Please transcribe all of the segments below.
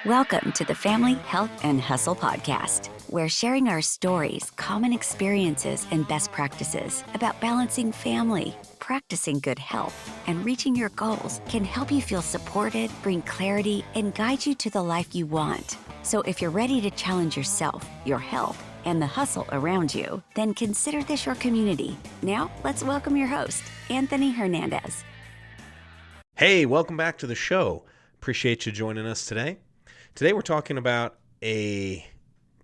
Welcome to the Family, Health, and Hustle podcast, where sharing our stories, common experiences, and best practices about balancing family, practicing good health, and reaching your goals can help you feel supported, bring clarity, and guide you to the life you want. So if you're ready to challenge yourself, your health, and the hustle around you, then consider this your community. Now, let's welcome your host, Anthony Hernandez. Hey, welcome back to the show. Appreciate you joining us today. Today we're talking about a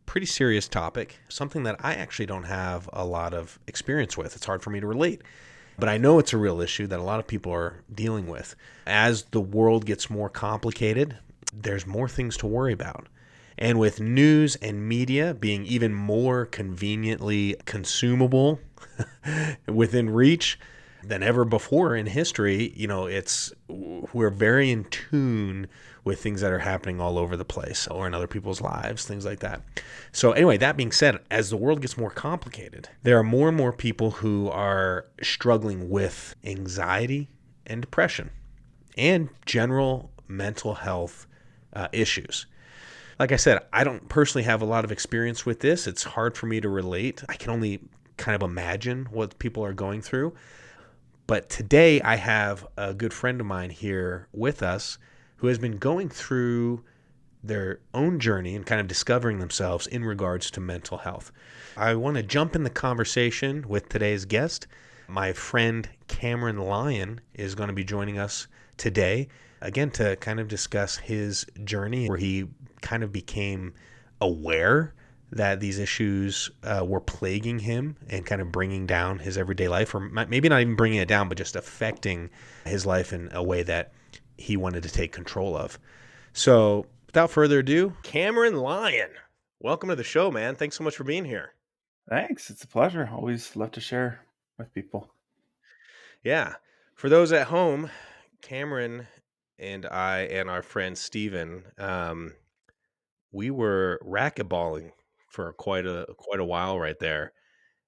pretty serious topic, something that I actually don't have a lot of experience with. It's hard for me to relate, but I know it's a real issue that a lot of people are dealing with. As the world gets more complicated, there's more things to worry about. And with news and media being even more conveniently consumable within reach than ever before in history, we're very in tune with things that are happening all over the place or in other people's lives, things like that. So anyway, that being said, as the world gets more complicated, there are more and more people who are struggling with anxiety and depression and general mental health issues. Like I said, I don't personally have a lot of experience with this. It's hard for me to relate. I can only kind of imagine what people are going through. But today I have a good friend of mine here with us who has been going through their own journey and kind of discovering themselves in regards to mental health. I want to jump in the conversation with today's guest. My friend Cameron Lyon is going to be joining us today, again, to kind of discuss his journey where he kind of became aware that these issues were plaguing him and kind of bringing down his everyday life, or maybe not even bringing it down, but just affecting his life in a way that he wanted to take control of. So without further ado, Cameron Lyon, welcome to the show, man. Thanks so much for being here. Thanks. It's a pleasure. Always love to share with people. Yeah. For those at home, Cameron and I and our friend Steven, we were racquetballing for quite a while right there.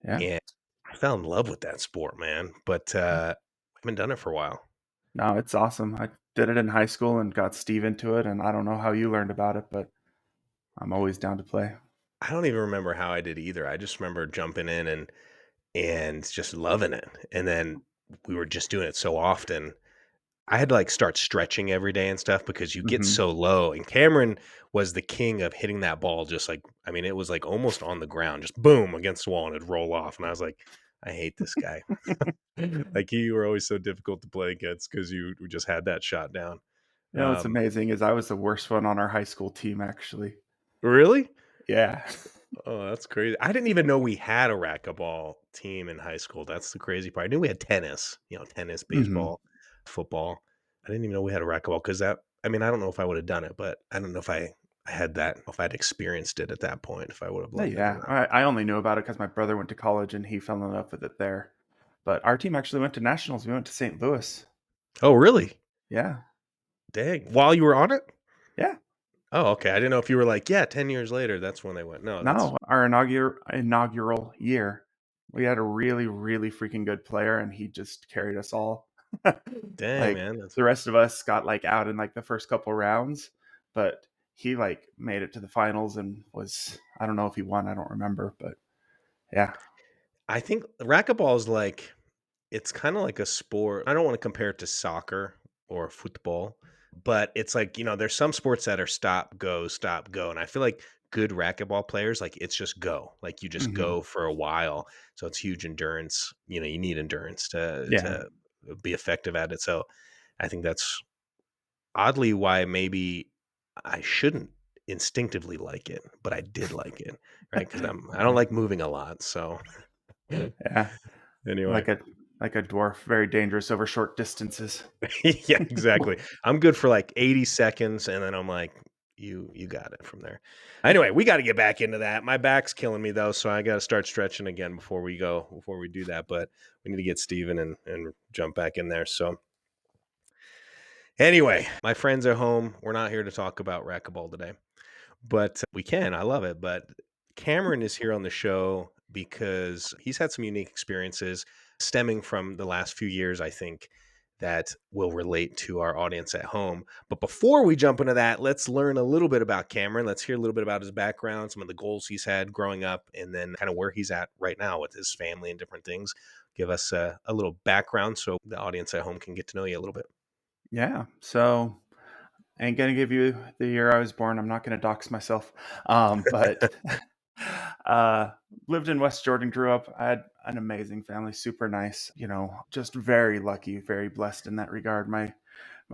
Yeah. And I fell in love with that sport, man. But I haven't done it for a while. No, it's awesome. I did it in high school and got Steve into it, and I don't know how you learned about it, but I'm always down to play. I don't even remember how I did either. I just remember jumping in and just loving it. And then we were just doing it so often. I had to like start stretching every day and stuff because you get Mm-hmm. so low. And Cameron was the king of hitting that ball just like, I mean, it was like almost on the ground, just boom against the wall and it'd roll off. And I was like, I hate this guy. Like you were always so difficult to play against because you just had that shot down. What's amazing is I was the worst one on our high school team, actually. Really? Yeah. Oh, that's crazy. I didn't even know we had a racquetball team in high school. That's the crazy part. I knew we had tennis, tennis, Mm-hmm. baseball, football. I didn't even know we had a racquetball because I don't know if I would have done it, but I don't know if I had that, if I'd experienced it at that point, if I would have loved it or Yeah. not. I only knew about it because my brother went to college and he fell in love with it there. But our team actually went to nationals. We went to St. Louis. Oh, really? Yeah. Dang. While you were on it? Yeah. Oh, okay. I didn't know if you were like, yeah, 10 years later, that's when they went. No, that's No, our inaugural year, we had a really, really freaking good player, and he just carried us all. dang, Like, man. That's the rest of us got, like, out in, like, the first couple rounds, but he, like, made it to the finals and I don't know if he won, I don't remember, but yeah. I think racquetball is like, it's kind of like a sport. I don't want to compare it to soccer or football, but it's like, there's some sports that are stop, go. And I feel like good racquetball players, like it's just go. Like you just Mhm. go for a while. So it's huge endurance. You need endurance to Yeah. to be effective at it. So I think that's oddly why maybe I shouldn't instinctively like it, but I did like it, right? Because I don't Yeah. like moving a lot. So Yeah. anyway. Like a dwarf, very dangerous over short distances. Yeah, exactly. I'm good for like 80 seconds and then I'm like, you got it from there. Anyway, we got to get back into that. My back's killing me though, so I got to start stretching again before we do that. But we need to get Steven and jump back in there. So anyway, my friends are home. We're not here to talk about racquetball today, but we can. I love it. But Cameron is here on the show because he's had some unique experiences stemming from the last few years, I think, that will relate to our audience at home. But before we jump into that, let's learn a little bit about Cameron. Let's hear a little bit about his background, some of the goals he's had growing up, and then kind of where he's at right now with his family and different things. Give us a little background so the audience at home can get to know you a little bit. Yeah. So I ain't gonna give you the year I was born. I'm not gonna dox myself. But uh, lived in West Jordan, grew up. I had an amazing family, super nice. Just very lucky, very blessed in that regard. My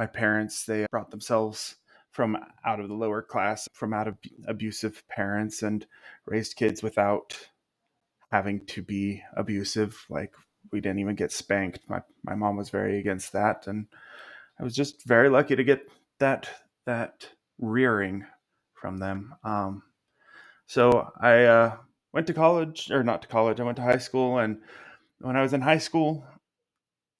parents, they brought themselves from out of the lower class, from out of abusive parents, and raised kids without having to be abusive. Like, we didn't even get spanked. My mom was very against that, and I was just very lucky to get that rearing from them. So I went to college, or not to college. I went to high school, and when I was in high school,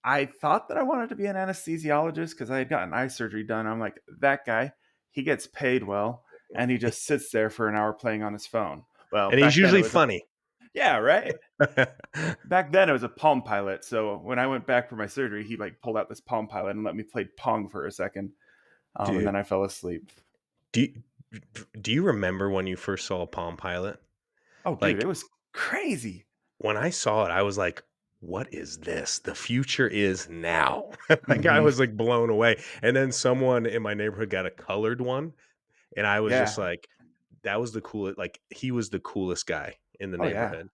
I thought that I wanted to be an anesthesiologist because I had gotten eye surgery done. I'm like, that guy, he gets paid well, and he just sits there for an hour playing on his phone. Well, And he's back then it usually was a funny. yeah, right. Back then it was a Palm Pilot. So when I went back for my surgery, he like pulled out this Palm Pilot and let me play Pong for a second, and Dude, then I fell asleep. do you, do you remember when you first saw a Palm Pilot? Oh, dude, it Like, was crazy. when I saw it, I was like, what is this? The future is now. Like, I Hmm. was like blown away. And then someone in my neighborhood got a colored one, and I was just Yeah. like, that was the coolest. Like, he was the coolest guy in the Oh, yeah. neighborhood.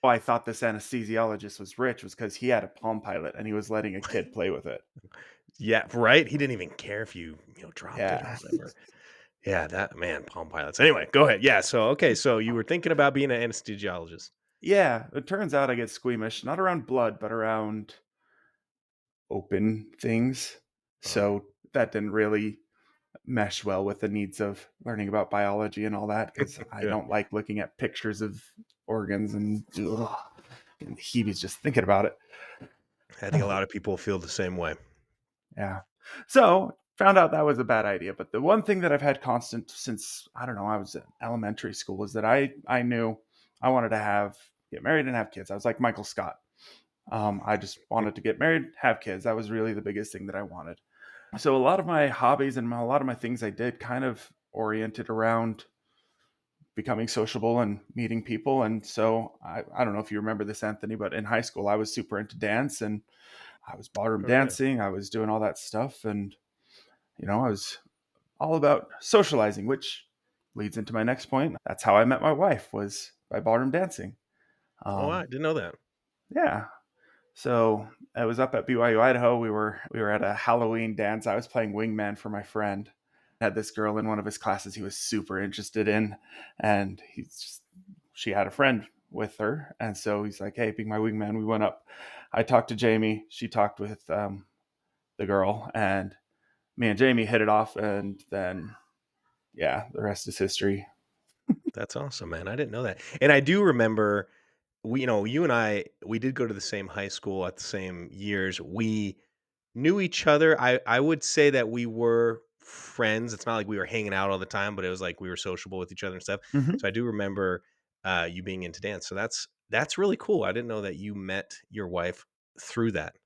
Oh, I thought this anesthesiologist was rich was because he had a Palm Pilot and he was letting a kid play with it. Yeah, right. He didn't even care if you dropped it or Yeah. whatever. Yeah, that man, Palm Pilots. Anyway, go ahead. Yeah. So, okay. So you were thinking about being an anesthesiologist. Yeah. It turns out I get squeamish, not around blood, but around open things. Uh, So that didn't really mesh well with the needs of learning about biology and all that because I yeah. don't like looking at pictures of organs and, ugh, and heebies just thinking about it. I think a lot of people feel the same way. Yeah. So found out that was a bad idea. But the one thing that I've had constant since, I don't know, I was in elementary school was that I knew I wanted to get married and have kids. I was like Michael Scott. I just wanted to get married, have kids. That was really the biggest thing that I wanted. So a lot of my hobbies and a lot of my things I did kind of oriented around becoming sociable and meeting people. And so I don't know if you remember this, Anthony, but in high school, I was super into dance and I was ballroom Oh, yeah. dancing. I was doing all that stuff. And, I was all about socializing, which leads into my next point. That's how I met my wife, was by ballroom dancing. Oh, I Um, didn't know that. yeah. So I was up at BYU, Idaho. We were at a Halloween dance. I was playing wingman for my friend. Had this girl in one of his classes he was super interested in, and she had a friend with her, and so he's like, "Hey, be my wingman." We went up. I talked to Jamie. She talked with the girl, and me and Jamie hit it off, and then yeah, the rest is history. That's awesome, man. I didn't know that. And I do remember you and I, we did go to the same high school at the same years. We knew each other. I would say that we were friends. It's not like we were hanging out all the time, but it was like we were sociable with each other and stuff. Hmm. So I do remember you being into dance. So that's really cool. I didn't know that you met your wife through that.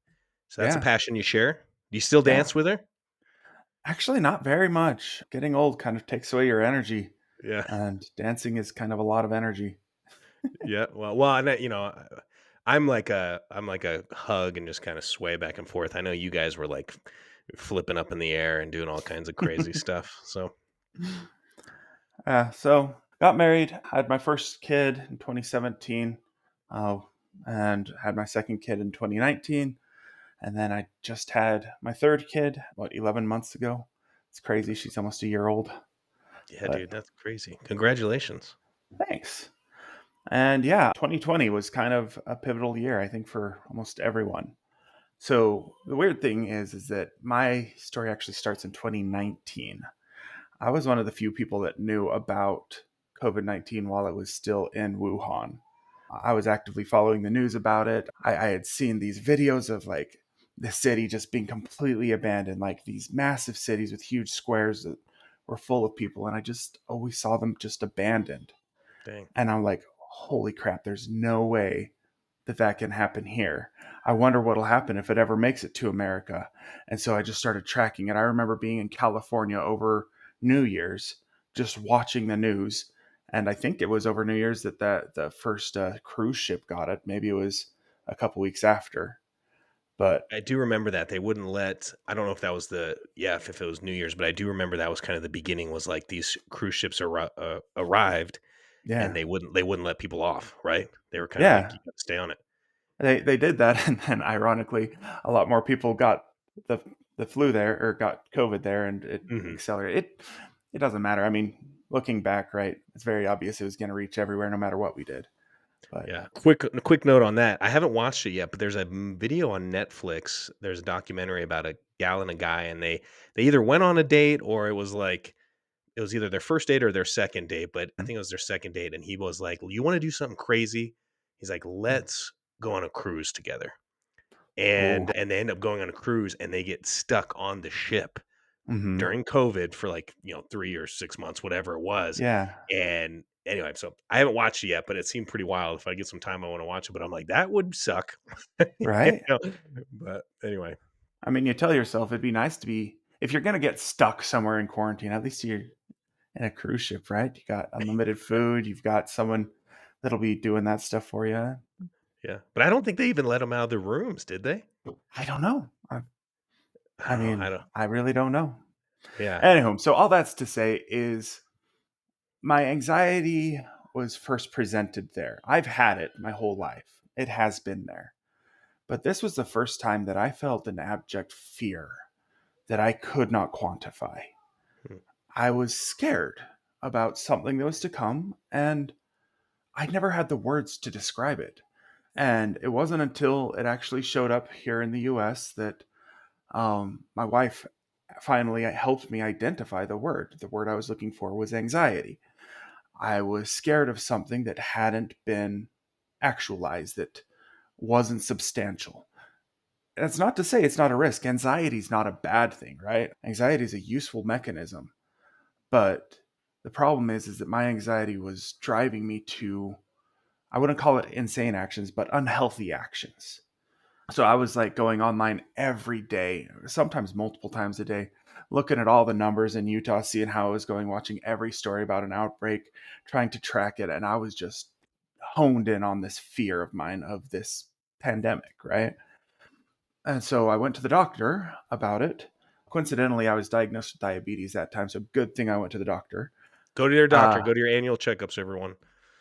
So that's a Yeah, passion you share. Do you still yeah. dance with her? Actually, not very much. Getting old kind of takes away your energy, Yeah. and dancing is kind of a lot of energy. Yeah. Well, and I'm like a hug and just kind of sway back and forth. I know you guys were like flipping up in the air and doing all kinds of crazy stuff. So So got married, had my first kid in 2017, uh, and had my second kid in 2019. And then I just had my third kid, 11 months ago. It's crazy. She's almost a year old, yeah, but dude, that's crazy. Congratulations. thanks. And yeah, 2020 was kind of a pivotal year, I think, for almost everyone. So the weird thing is that my story actually starts in 2019. I was one of the few people that knew about COVID-19 while it was still in Wuhan. I was actively following the news about it. I had seen these videos of like the city just being completely abandoned, like these massive cities with huge squares that were full of people. And I just always saw them just abandoned. Dang. And I'm like, holy crap, there's no way that can happen here. I wonder what'll happen if it ever makes it to America. And so I just started tracking it. I remember being in California over New Year's, just watching the news. And I think it was over New Year's that the first cruise ship got it. Maybe it was a couple weeks after. But I do remember that they wouldn't let. I don't know if that was if it was New Year's, but I do remember that was kind of the beginning. Was like these cruise ships arrived, and yeah, they wouldn't let people off. Right? They were kind of like, yeah, you got to stay on it. they did that, and then ironically, a lot more people got the the flu there or got COVID there, and it Hmm. accelerated. It doesn't matter. I mean, looking back, right, it's very obvious it was going to reach everywhere, no matter what we did. But Yeah. Quick note on that. I haven't watched it yet, but there's a video on Netflix. There's a documentary about a gal and a guy, and they either went on a date or it was either their first date or their second date. But I think it was their second date, and he was like, "You want to do something crazy?" He's like, "Let's go on a cruise together." oh, And they end up going on a cruise, and they get stuck on the ship mm-hmm. during COVID for like, 3 or 6 months, whatever it was. Yeah, And anyway, so I haven't watched it yet, but it seemed pretty wild. If I get some time, I want to watch it. But I'm like, that would suck. You right. know? But anyway, I mean, you tell yourself it'd be nice to be if you're going to get stuck somewhere in quarantine. At least you're in a cruise ship, right? You got unlimited food. You've got someone that'll be doing that stuff for you. yeah. But I don't think they even let them out of the rooms, did they? I don't know. I I don't know. mean, I really don't know. Yeah. Anywho, so all that's to say is my anxiety was first presented there. I've had it my whole life. It has been there. But this was the first time that I felt an abject fear that I could not quantify. Hmm. I was scared about something that was to come, and I never had the words to describe it. And it wasn't until it actually showed up here in the US that my wife finally helped me identify the word. The word I was looking for was anxiety. I was scared of something that hadn't been actualized, that wasn't substantial. That's not to say it's not a risk. Anxiety is not a bad thing, right? Anxiety is a useful mechanism. But the problem is that my anxiety was driving me to, I wouldn't call it insane actions, but unhealthy actions. So I was like going online every day, sometimes multiple times a day, looking at all the numbers in Utah, seeing how it was going, watching every story about an outbreak, trying to track it. And I was just honed in on this fear of mine of this pandemic, right? And so I went to the doctor about it. Coincidentally, I was diagnosed with diabetes that time. So good thing I went to the doctor. Go to your doctor. Uh, Go to your annual checkups, everyone.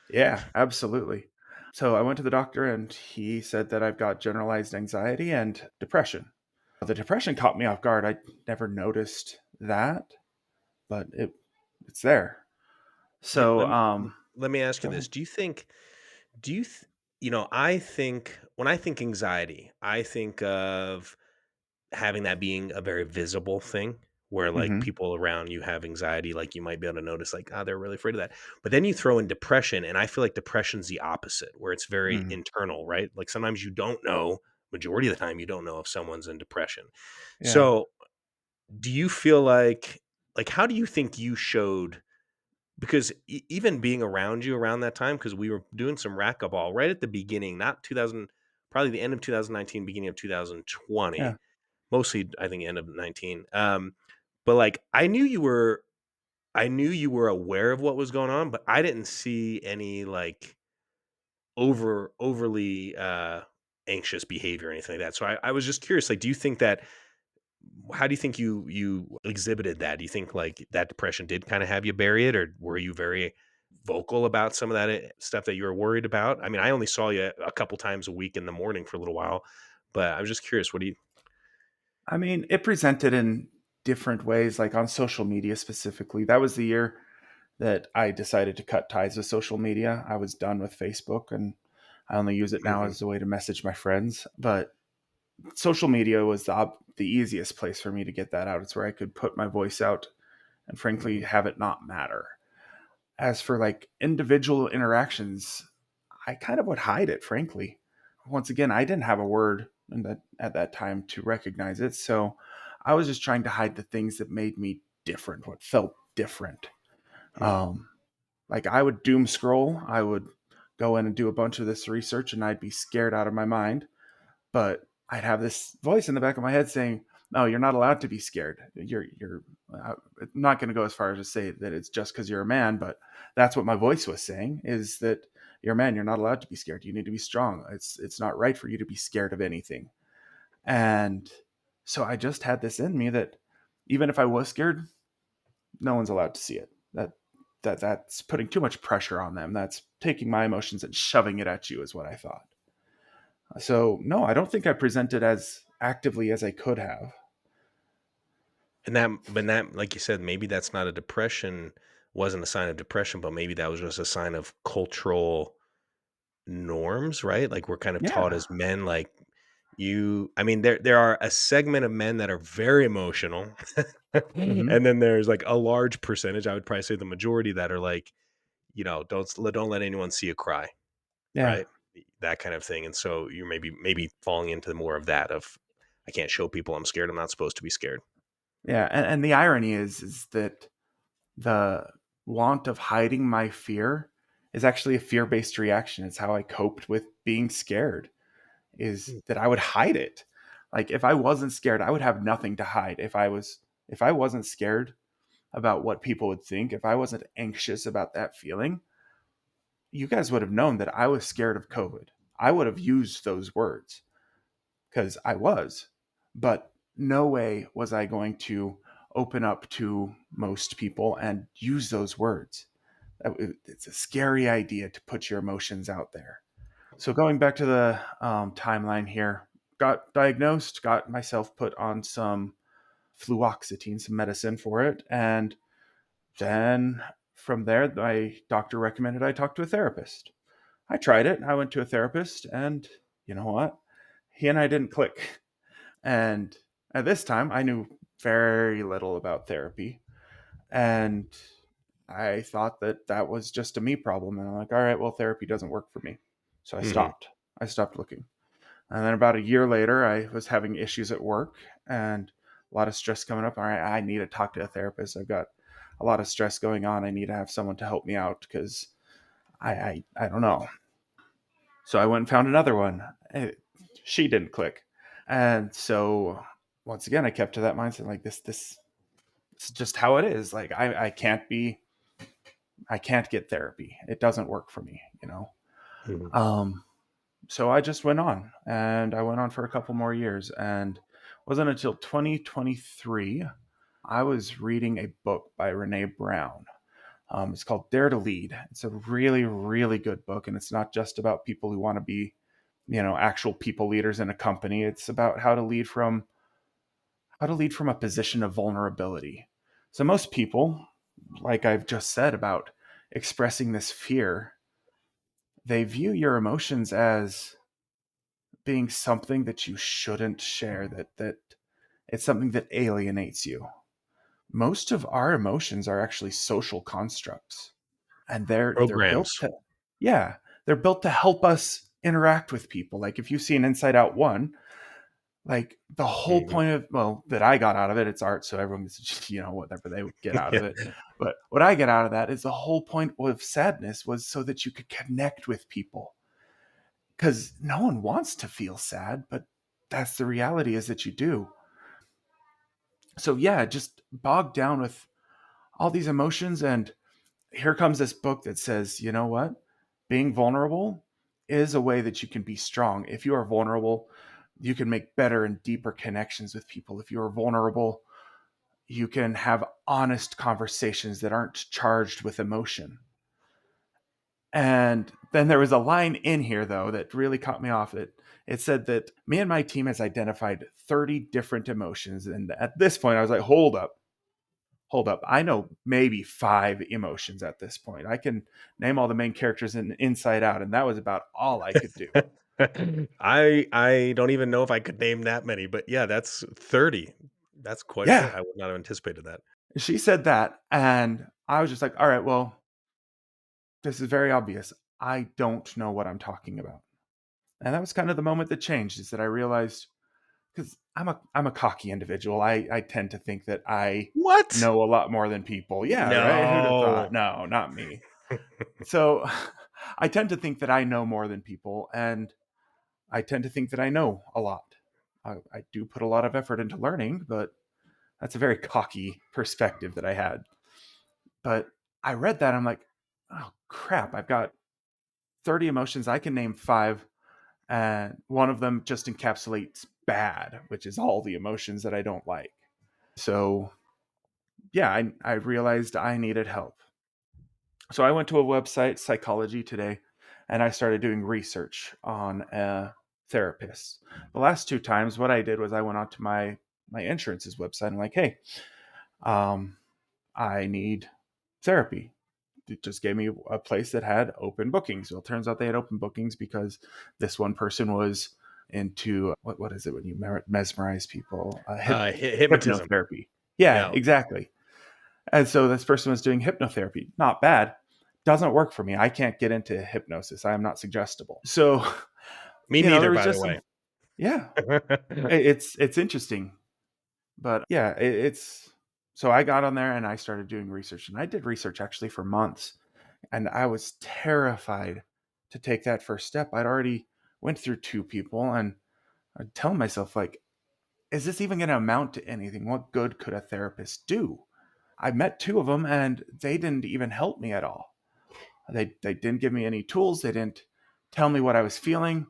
yeah, absolutely. So I went to the doctor and he said that I've got generalized anxiety and depression. The depression caught me off guard. I never noticed that, but it's there. Yeah, So let me ask you go ahead. this. Do you, I think when I think anxiety, I think of having that being a very visible thing where like Hmm. people around you have anxiety, like you might be able to notice like, they're really afraid of that. But then you throw in depression, and I feel like depression's the opposite, where it's very Hmm. internal, right? Like sometimes you don't know, majority of the time you don't know if someone's in depression. Yeah. So do you feel like how do you think you showed, because even being around you around that time, because we were doing some racquetball right at the beginning, not 2000, probably the end of 2019, beginning of Yeah. 2020, mostly I think end of 19. But like I knew you were aware of what was going on, but I didn't see any like overly anxious behavior or anything like that. So I was just curious, like, do you think that, how do you think you exhibited that? Do you think like that depression did kind of have you bury it, or were you very vocal about some of that stuff that you were worried about? I mean, I only saw you a couple times a week in the morning for a little while, but I was just curious. What do you? I mean, it presented in different ways, like on social media specifically. That was the year that I decided to cut ties with social media. I was done with Facebook and I only use it now Mhm, as a way to message my friends. But social media was the easiest place for me to get that out. It's where I could put my voice out and frankly mhm, have it not matter. As for like individual interactions, I kind of would hide it, frankly. Once again, I didn't have a word at that time to recognize it. So I was just trying to hide the things that made me different, what felt different. mhm, Um, like I would doom scroll. I would go in and do a bunch of this research and I'd be scared out of my mind. But I'd have this voice in the back of my head saying, no, you're not allowed to be scared. You're I'm not going to go as far as to say that it's just because you're a man, but that's what my voice was saying, is that you're a man. You're not allowed to be scared. You need to be strong. It's not right for you to be scared of anything. And so I just had this in me that even if I was scared, no one's allowed to see it. That's putting too much pressure on them. That's taking my emotions and shoving it at you, is what I thought. So no, I don't think I presented as actively as I could have. And that, like you said, maybe that's not a depression, wasn't a sign of depression, but maybe that was just a sign of cultural norms, right? Like we're kind of taught Yeah. as men, like I mean, there are a segment of men that are very emotional, Hmm. and then there's like a large percentage, I would probably say the majority, that are like, don't let anyone see you cry, Yeah. right? That kind of thing. And so you're maybe falling into more of that of, I can't show people I'm scared. I'm not supposed to be scared. Yeah. And the irony is that the want of hiding my fear is actually a fear-based reaction. It's how I coped with being scared, is that I would hide it. Like if I wasn't scared, I would have nothing to hide. If I wasn't scared about what people would think, if I wasn't anxious about that feeling, you guys would have known that I was scared of COVID. I would have used those words because I was, but no way was I going to open up to most people and use those words. It's a scary idea to put your emotions out there. So going back to the timeline here, got diagnosed, got myself put on some fluoxetine, some medicine for it, and then from there, my doctor recommended I talk to a therapist. I tried it. I went to a therapist, and you know what? He and I didn't click. And at this time, I knew very little about therapy. And I thought that that was just a me problem. And I'm like, all right, well, therapy doesn't work for me. So I Hmm. stopped. I stopped looking. And then about a year later, I was having issues at work and a lot of stress coming up. All right, I need to talk to a therapist. I've got a lot of stress going on. I need to have someone to help me out because I don't know. So I went and found another one. She didn't click. And so once again, I kept to that mindset, like this is just how it is. Like I can't get therapy. It doesn't work for me, you know? Hmm. Um, so I just went on, and I went on for a couple more years, and it wasn't until 2023 I was reading a book by Renee Brown. It's called Dare to Lead. It's a really, really good book, and it's not just about people who want to be, actual people leaders in a company. It's about how to lead from a position of vulnerability. So most people, like I've just said about expressing this fear, they view your emotions as being something that you shouldn't share, that it's something that alienates you. Most of our emotions are actually social constructs, and they're built Programs. to, yeah, they're built to help us interact with people. Like if you see an Inside Out 1, like the whole Hmm. point of, well, that I got out of it, it's art, so everyone gets, whatever they get out of Yeah. it. But what I get out of that is the whole point of sadness was so that you could connect with people, because no one wants to feel sad, but that's the reality, is that you do. So yeah, just bogged down with all these emotions. And here comes this book that says, you know what? Being vulnerable is a way that you can be strong. If you are vulnerable, you can make better and deeper connections with people. If you are vulnerable, you can have honest conversations that aren't charged with emotion. And then there was a line in here, though, that really caught me off. It said that me and my team has identified 30 different emotions. And at this point, I was like, hold up. I know maybe 5 emotions at this point. I can name all the main characters in Inside Out, and that was about all I could do. I don't even know if I could name that many, but yeah, that's 30. That's quite a bit. Yeah, I would not have anticipated that. she said that. And I was just like, all right, well, this is very obvious. I don't know what I'm talking about. And that was kind of the moment that changed, is that I realized, because I'm a cocky individual. I tend to think that I What? know a lot more than people. Yeah, right. Who'd have thought? No. No, not me. So I tend to think that I know more than people, and I tend to think that I know a lot. I do put a lot of effort into learning, but that's a very cocky perspective that I had. But I read that, I'm like, oh crap, I've got 30 emotions. I can name five, and one of them just encapsulates bad, which is all the emotions that I don't like. So yeah, I realized I needed help. So I went to a website, Psychology Today, and I started doing research on therapists. The last two times, what I did was I went onto my insurance's website and like, hey, um, I need therapy. It just gave me a place that had open bookings. Well, it turns out they had open bookings because this one person was into what is it when you mesmerize people? Hypnotism. Hypnotherapy. Yeah, Yeah. exactly. And so this person was doing hypnotherapy. Not bad. Doesn't work for me. I can't get into hypnosis. I am not suggestible. So, Me there neither, was by the just way. some, yeah, it's interesting. But yeah, it's, so I got on there and I started doing research, and I did research actually for months, and I was terrified to take that first step. I'd already went through two people, and I'd tell myself like, is this even going to amount to anything? What good could a therapist do? I met two of them and they didn't even help me at all. They didn't give me any tools. They didn't tell me what I was feeling.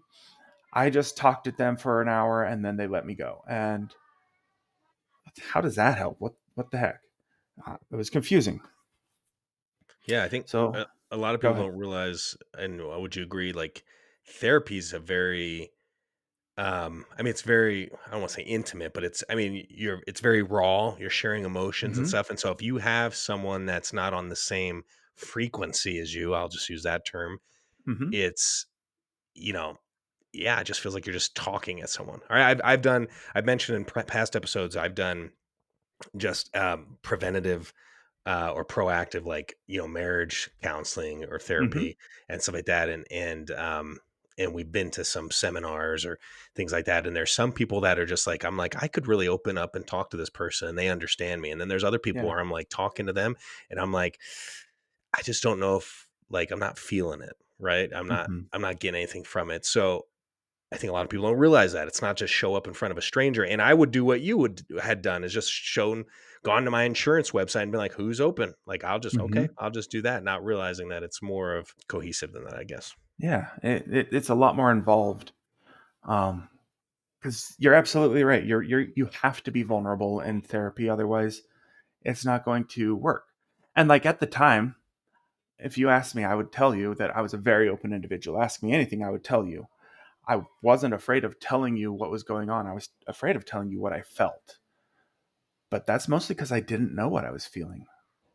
I just talked to them for an hour and then they let me go. And how does that help? What the heck? It was confusing. Yeah, I think So a lot of go people ahead. don't realize, and would you agree, like therapy is a very, I mean, it's very, I don't want to say intimate, but it's, I mean, it's very raw. You're sharing emotions and Mm-hmm. stuff. And so if you have someone that's not on the same frequency as you, I'll just use that term, Mm-hmm. it's, you know, yeah, it just feels like you're just talking at someone. All right. I've mentioned in past episodes, I've done just preventative or proactive, like marriage counseling or Mm-hmm. therapy and stuff like that, and we've been to some seminars or things like that. And there's some people that are just like, I'm like, I could really open up and talk to this person and they understand me. And then there's other people Yeah. where I'm like talking to them and I'm like, I just don't know if, like, I'm not feeling it, right? Mm-hmm. I'm not getting anything from it. So I think a lot of people don't realize that it's not just show up in front of a stranger. And I would do what you would had done, is just gone to my insurance website and been like, who's open? Like, Mm-hmm. I'll just do that. Not realizing that it's more of cohesive than that, I guess. Yeah. It's a lot more involved. Um, because you're absolutely right. You have to be vulnerable in therapy, otherwise it's not going to work. And like at the time, if you asked me, I would tell you that I was a very open individual. Ask me anything, I would tell you. I wasn't afraid of telling you what was going on. I was afraid of telling you what I felt. But that's mostly because I didn't know what I was feeling.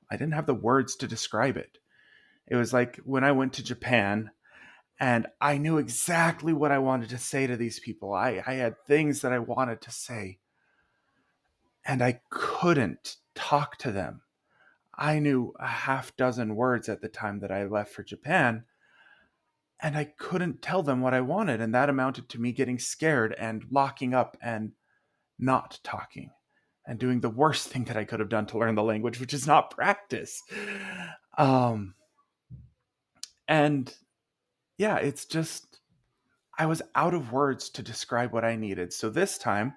I didn't have the words to describe it. It was like when I went to Japan and I knew exactly what I wanted to say to these people. I had things that I wanted to say, and I couldn't talk to them. I knew a half dozen words at the time that I left for Japan, and I couldn't tell them what I wanted. And that amounted to me getting scared and locking up and not talking and doing the worst thing that I could have done to learn the language, which is not practice. Um, and yeah, it's just, I was out of words to describe what I needed. So this time,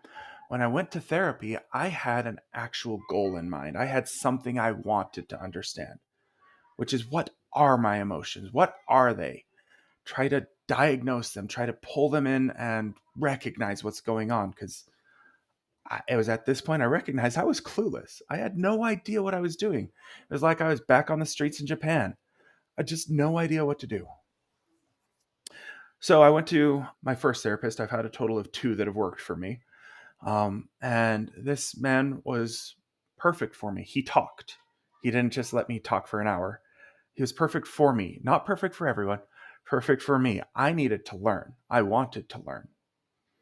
when I went to therapy, I had an actual goal in mind. I had something I wanted to understand, which is, what are my emotions? What are they? Try to diagnose them, try to pull them in and recognize what's going on. Because it was at this point I recognized I was clueless. I had no idea what I was doing. It was like I was back on the streets in Japan. I just no idea what to do. So I went to my first therapist. I've had a total of two that have worked for me. And this man was perfect for me. He talked. He didn't just let me talk for an hour. He was perfect for me. Not perfect for everyone, perfect for me. I needed to learn. I wanted to learn.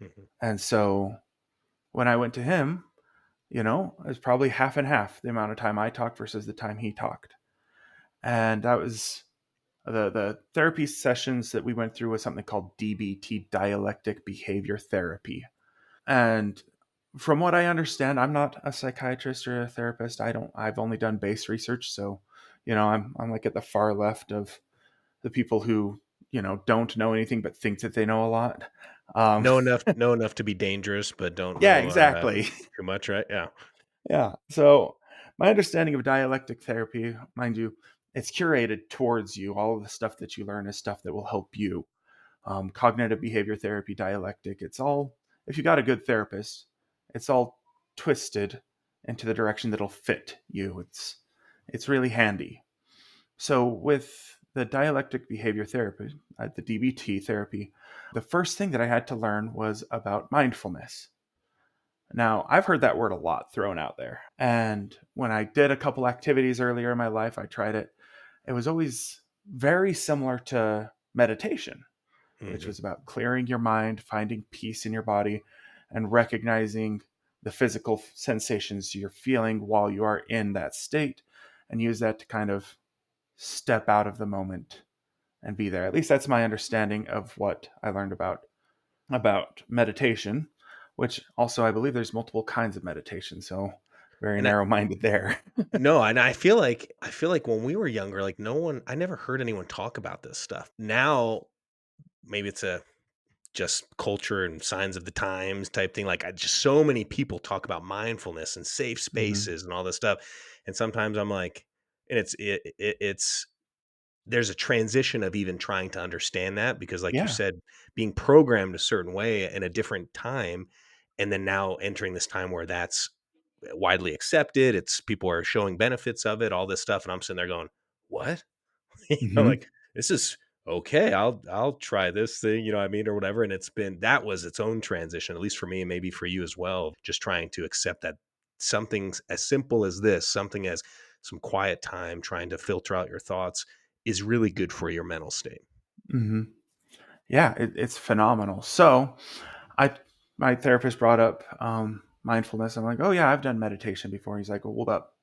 Mhm. And so when I went to him, it was probably half and half the amount of time I talked versus the time he talked. And that was the therapy sessions that we went through was something called DBT, dialectic behavior therapy. And from what I understand, I'm not a psychiatrist or a therapist. I've only done base research. So, I'm like at the far left of the people who, don't know anything but think that they know a lot. Um, Know enough to be dangerous, but don't yeah, know exactly. too much, right? Yeah. Yeah. So my understanding of dialectic therapy, mind you, it's curated towards you. All of the stuff that you learn is stuff that will help you. Cognitive behavior therapy, dialectic, it's all, if you got a good therapist, it's all twisted into the direction that'll fit you. It's really handy. So with the dialectic behavior therapy, the DBT therapy, the first thing that I had to learn was about mindfulness. Now, I've heard that word a lot thrown out there. And when I did a couple activities earlier in my life, I tried it. It was always very similar to meditation, which Hmm. was about clearing your mind, finding peace in your body, and recognizing the physical sensations you're feeling while you are in that state, and use that to kind of step out of the moment and be there. At least that's my understanding of what I learned about meditation, which also I believe there's multiple kinds of meditation, so very And narrow-minded there. no, and I feel like when we were younger, like I never heard anyone talk about this stuff. Now, maybe it's a just culture and signs of the times type thing. Like just so many people talk about mindfulness and safe Hmm. spaces and all this stuff. And sometimes I'm like, and it's there's a transition of even trying to understand that because like you Yeah. said, being programmed a certain way in a different time, and then now entering this time where that's widely accepted. It's people are showing benefits of it, all this stuff. And I'm sitting there going, what? Hmm. Like this is okay. I'll try this thing, you know what I mean, or whatever. And that was its own transition, at least for me and maybe for you as well. Just trying to accept that something as simple as this, something as some quiet time, trying to filter out your thoughts is really good for your mental state. Hmm. Yeah, it's phenomenal. So I my therapist brought up mindfulness. I'm like, oh yeah, I've done meditation before. He's like, well, hold up.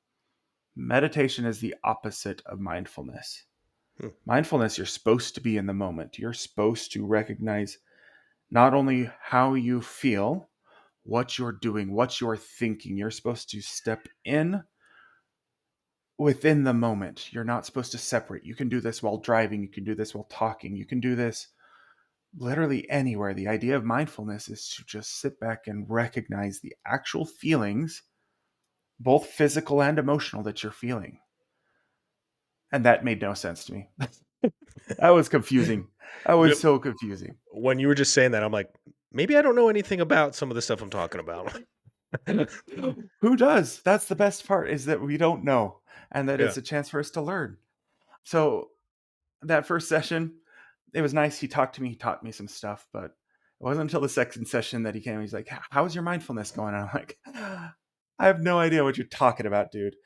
Meditation is the opposite of mindfulness. Hmm. Mindfulness, you're supposed to be in the moment. You're supposed to recognize not only how you feel, what you're doing, what you're thinking. You're supposed to step in within the moment. You're not supposed to separate. You can do this while driving. You can do this while talking. You can do this literally anywhere. The idea of mindfulness is to just sit back and recognize the actual feelings, both physical and emotional, that you're feeling. And that made no sense to me. That was confusing. That was so confusing. When you were just saying that, I'm like, maybe I don't know anything about some of the stuff I'm talking about. Who does? That's the best part, is that we don't know, and that Yeah. it's a chance for us to learn. So that first session, it was nice. He talked to me. He taught me some stuff, but it wasn't until the second session that he came. He's like, "How's your mindfulness going?" And I'm like, "I have no idea what you're talking about, dude."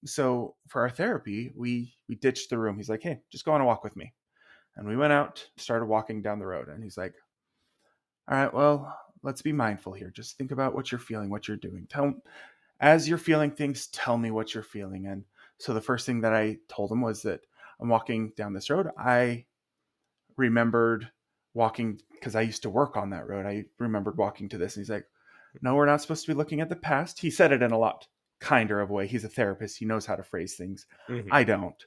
So for our therapy, we ditched the room. He's like, "Hey, just go on a walk with me." And we went out, started walking down the road, and he's like, "All right, well, let's be mindful here. Just think about what you're feeling, what you're doing. As you're feeling things, tell me what you're feeling." And so the first thing that I told him was that I'm walking down this road. I remembered walking, because I used to work on that road. I remembered walking to this. And he's like, no, we're not supposed to be looking at the past. He said it in a lot kinder of a way. He's a therapist. He knows how to phrase things. Mhm. I don't.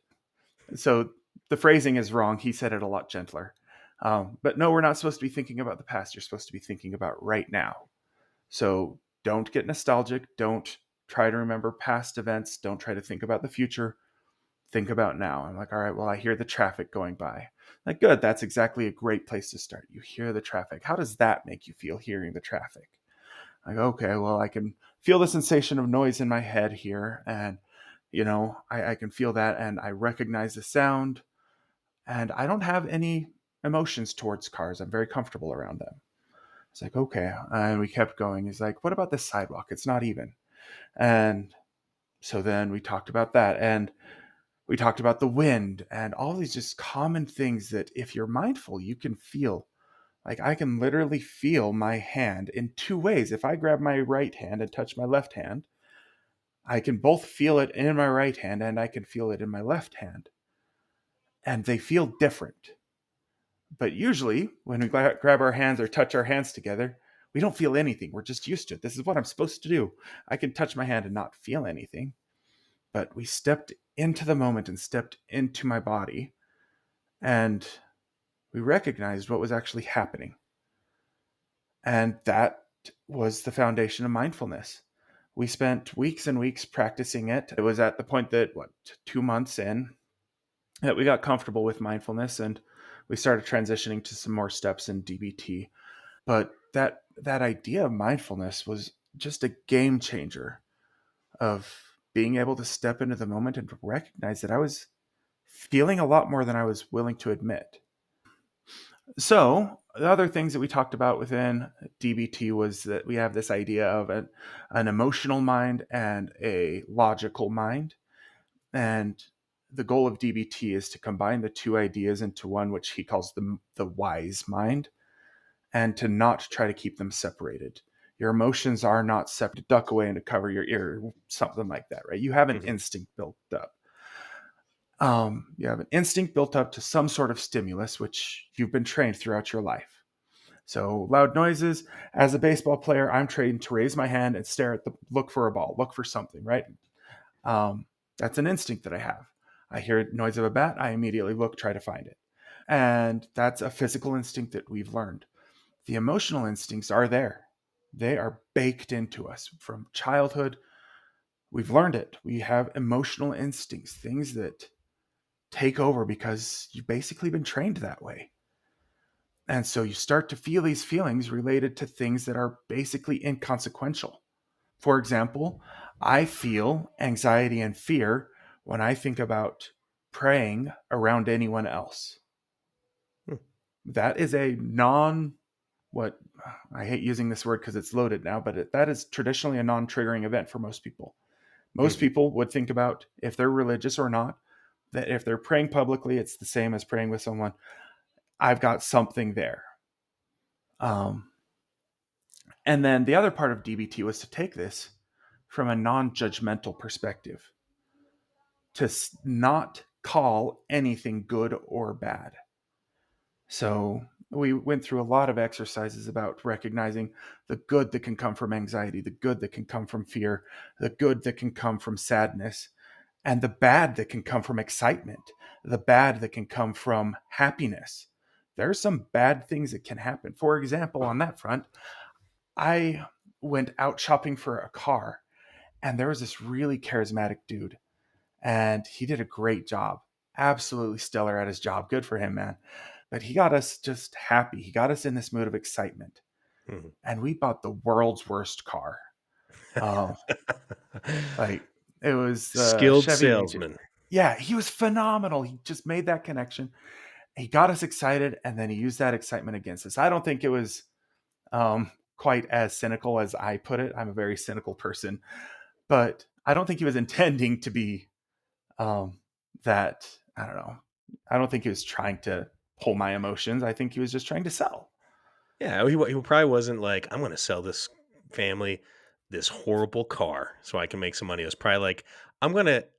So the phrasing is wrong. He said it a lot gentler. But no, we're not supposed to be thinking about the past. You're supposed to be thinking about right now. So don't get nostalgic. Don't try to remember past events. Don't try to think about the future. Think about now. I'm like, all right, well, I hear the traffic going by. Like, good. That's exactly a great place to start. You hear the traffic. How does that make you feel, hearing the traffic? Like, okay, well, I can feel the sensation of noise in my head here. And, I can feel that. And I recognize the sound. And I don't have any emotions towards cars. I'm very comfortable around them. It's like, okay. And we kept going. He's like, what about the sidewalk? It's not even. And so then we talked about that. And we talked about the wind and all these just common things that if you're mindful, you can feel. Like, I can literally feel my hand in two ways. If I grab my right hand and touch my left hand, I can both feel it in my right hand and I can feel it in my left hand. And they feel different. But usually, when we grab our hands or touch our hands together, we don't feel anything. We're just used to it. This is what I'm supposed to do. I can touch my hand and not feel anything. But we stepped into the moment and stepped into my body. And we recognized what was actually happening. And that was the foundation of mindfulness. We spent weeks and weeks practicing it. It was at the point that, 2 months in, that we got comfortable with mindfulness, and we started transitioning to some more steps in DBT. But that idea of mindfulness was just a game changer of being able to step into the moment and recognize that I was feeling a lot more than I was willing to admit. So the other things that we talked about within DBT was that we have this idea of an emotional mind and a logical mind. And the goal of DBT is to combine the two ideas into one, which he calls the wise mind, and to not try to keep them separated. Your emotions are not separate, to duck away and to cover your ear, something like that, right? You have an instinct built up. You have an instinct built up to some sort of stimulus, which you've been trained throughout your life. So loud noises, as a baseball player, I'm trained to raise my hand and stare at look for a ball, look for something, right? That's an instinct that I have. I hear a noise of a bat, I immediately look, try to find it. And that's a physical instinct that we've learned. The emotional instincts are there. They are baked into us from childhood. We've learned it. We have emotional instincts, things that take over because you've basically been trained that way. And so you start to feel these feelings related to things that are basically inconsequential. For example, I feel anxiety and fear when I think about praying around anyone else. That is a what I hate using this word because it's loaded now, but that is traditionally a non-triggering event for most people. Most people would think about, if they're religious or not, that if they're praying publicly, it's the same as praying with someone. I've got something there. And then the other part of DBT was to take this from a non-judgmental perspective, to not call anything good or bad. So we went through a lot of exercises about recognizing the good that can come from anxiety, the good that can come from fear, the good that can come from sadness, and the bad that can come from excitement, the bad that can come from happiness. There are some bad things that can happen. For example, on that front, I went out shopping for a car, and there was this really charismatic dude, and he did a great job. Absolutely stellar at his job. Good for him, man. But he got us just happy. He got us in this mood of excitement. And we bought the world's worst car. Like, it was Skilled Chevy Agent. salesman. Yeah, he was phenomenal. He just made that connection. He got us excited, and then he used that excitement against us. I don't think it was quite as cynical as I put it. I'm a very cynical person, but I don't think he was intending to be that. I don't know. I don't think he was trying to pull my emotions. I think he was just trying to sell. Yeah, he probably wasn't like, I'm going to sell this family this horrible car so I can make some money. It was probably like,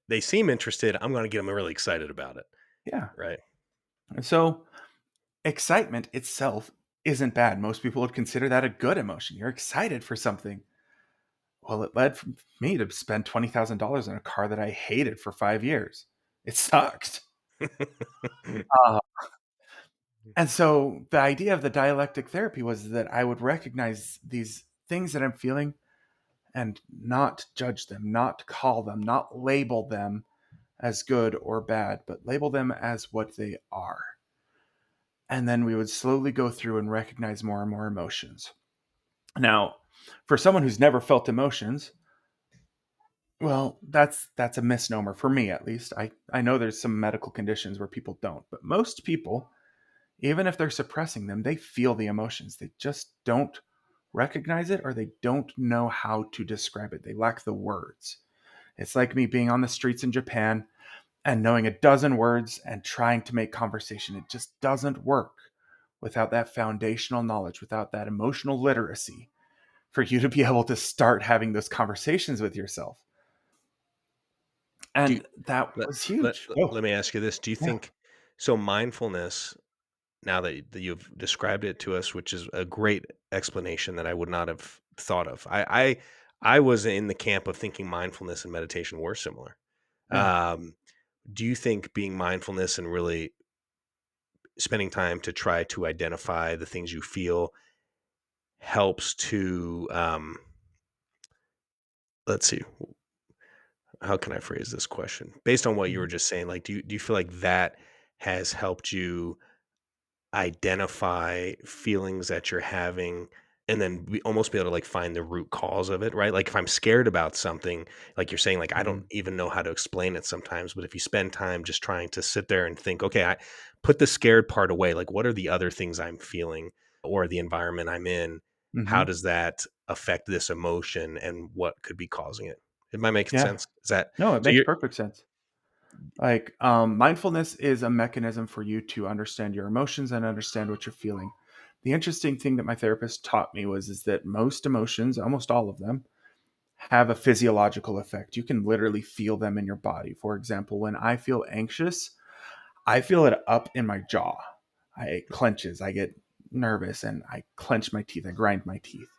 they seem interested. I'm going to get them really excited about it. Yeah. Right. And so excitement itself isn't bad. Most people would consider that a good emotion. You're excited for something. Well, it led me to spend $20,000 on a car that I hated for 5 years. It sucked. And so the idea of the dialectic therapy was that I would recognize these things that I'm feeling and not judge them, not call them, not label them as good or bad, but label them as what they are. And then we would slowly go through and recognize more and more emotions. Now, for someone who's never felt emotions, well, that's a misnomer for me, at least. I know there's some medical conditions where people don't, but most people, even if they're suppressing them, they feel the emotions. They just don't recognize it, or they don't know how to describe it. They lack the words. It's like me being on the streets in Japan and knowing a dozen words and trying to make conversation. It just doesn't work without that foundational knowledge, without that emotional literacy, for you to be able to start having those conversations with yourself. Do you, And that let, was let, huge. let me ask you this. Do you Yeah. think, so mindfulness, now that you've described it to us, which is a great explanation that I would not have thought of. I was in the camp of thinking mindfulness and meditation were similar. Yeah. Do you think being mindfulness and really spending time to try to identify the things you feel helps to, let's see, how can I phrase this question? Based on what you were Mhm. just saying, like, do you feel like that has helped you identify feelings that you're having and then almost be able to like find the root cause of it, right? Like if I'm scared about something, like you're saying, like I don't Mhm. even know how to explain it sometimes, but if you spend time just trying to sit there and think, okay, I put the scared part away, like what are the other things I'm feeling or the environment I'm in? How Mhm. does that affect this emotion and what could be causing it? Am I making Yeah. sense? Is that No, it so makes you're perfect sense. Like, mindfulness is a mechanism for you to understand your emotions and understand what you're feeling. The interesting thing that my therapist taught me is that most emotions, almost all of them, have a physiological effect. You can literally feel them in your body. For example, when I feel anxious, I feel it up in my jaw. It clenches. I get nervous and I clench my teeth. I grind my teeth.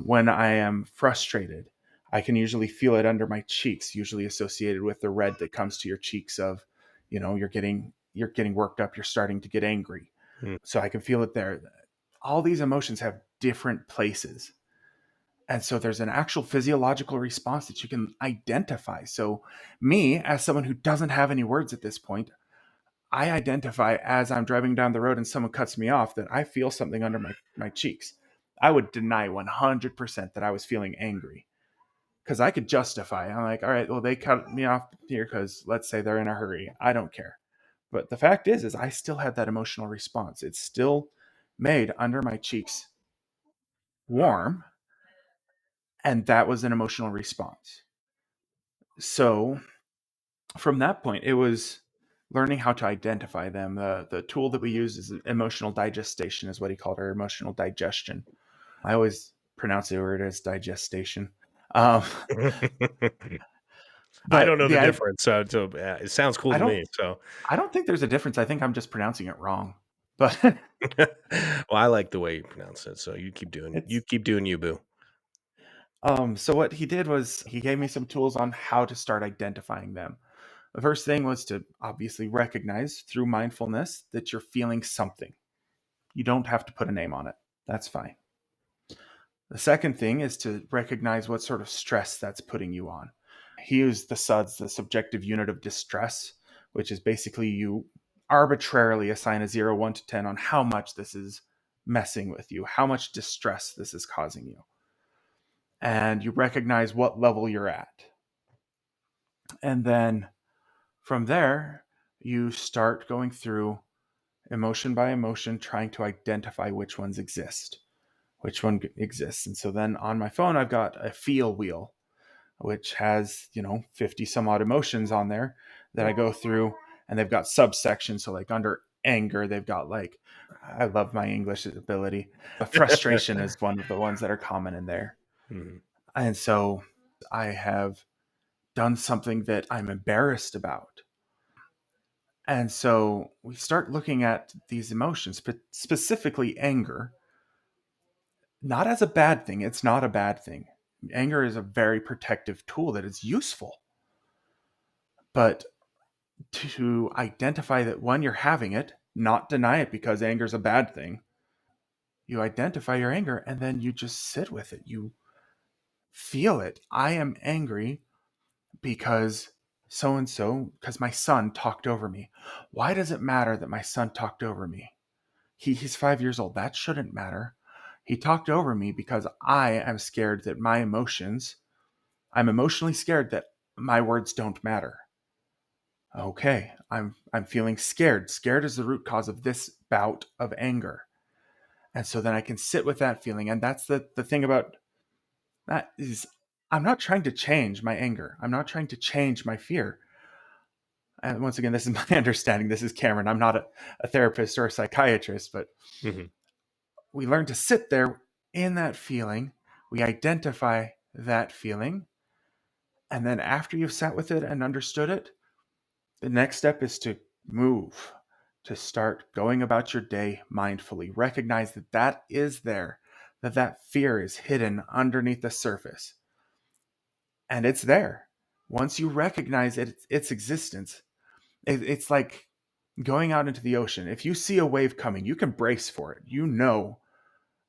When I am frustrated, I can usually feel it under my cheeks, usually associated with the red that comes to your cheeks of, you're getting worked up, you're starting to get angry. Mm, So I can feel it there. All these emotions have different places. And so there's an actual physiological response that you can identify. So me, as someone who doesn't have any words at this point, I identify as I'm driving down the road and someone cuts me off that I feel something under my cheeks. I would deny 100% that I was feeling angry because I could justify. I'm like, all right, well, they cut me off here because let's say they're in a hurry. I don't care. But the fact is I still had that emotional response. It's still made under my cheeks warm, and that was an emotional response. So from that point, it was learning how to identify them. The tool that we use is emotional digestion, is what he called our emotional digestion. I always pronounce the word as digestation. Um, mm. I but don't know the difference, so it sounds cool I to don't me. So, I don't think there's a difference. I think I'm just pronouncing it wrong. But well, I like the way you pronounce it. So you it's keep doing you, boo. so what he did was he gave me some tools on how to start identifying them. The first thing was to obviously recognize through mindfulness that you're feeling something. You don't have to put a name on it. That's fine. The second thing is to recognize what sort of stress that's putting you on. He used the SUDS, the subjective unit of distress, which is basically you arbitrarily assign a 0, 1 to 10 on how much this is messing with you, how much distress this is causing you. And you recognize what level you're at. And then from there, you start going through emotion by emotion, trying to identify which ones exist, which one exists. And so then on my phone, I've got a feel wheel, which has, 50 some odd emotions on there that I go through, and they've got subsections. So like under anger, they've got like, I love my English ability. Frustration is one of the ones that are common in there. Mhm. And so I have done something that I'm embarrassed about. And so we start looking at these emotions, but specifically anger, not as a bad thing. It's not a bad thing. Anger is a very protective tool that is useful. But to identify that when you're having it, not deny it because anger is a bad thing. You identify your anger and then you just sit with it. You feel it. I am angry because so and so, because my son talked over me. Why does it matter that my son talked over me? He's 5 years old. That shouldn't matter. He talked over me because I am scared that I'm emotionally scared that my words don't matter. Okay, I'm feeling scared. Scared is the root cause of this bout of anger. And so then I can sit with that feeling. And that's the thing about that is I'm not trying to change my anger. I'm not trying to change my fear. And once again, this is my understanding. This is Cameron. I'm not a therapist or a psychiatrist, but Mhm. we learn to sit there in that feeling. We identify that feeling. And then after you've sat with it and understood it, the next step is to move, to start going about your day mindfully. Recognize that that is there, that fear is hidden underneath the surface. And it's there. Once you recognize its existence, it's like going out into the ocean, if you see a wave coming, you can brace for it. You know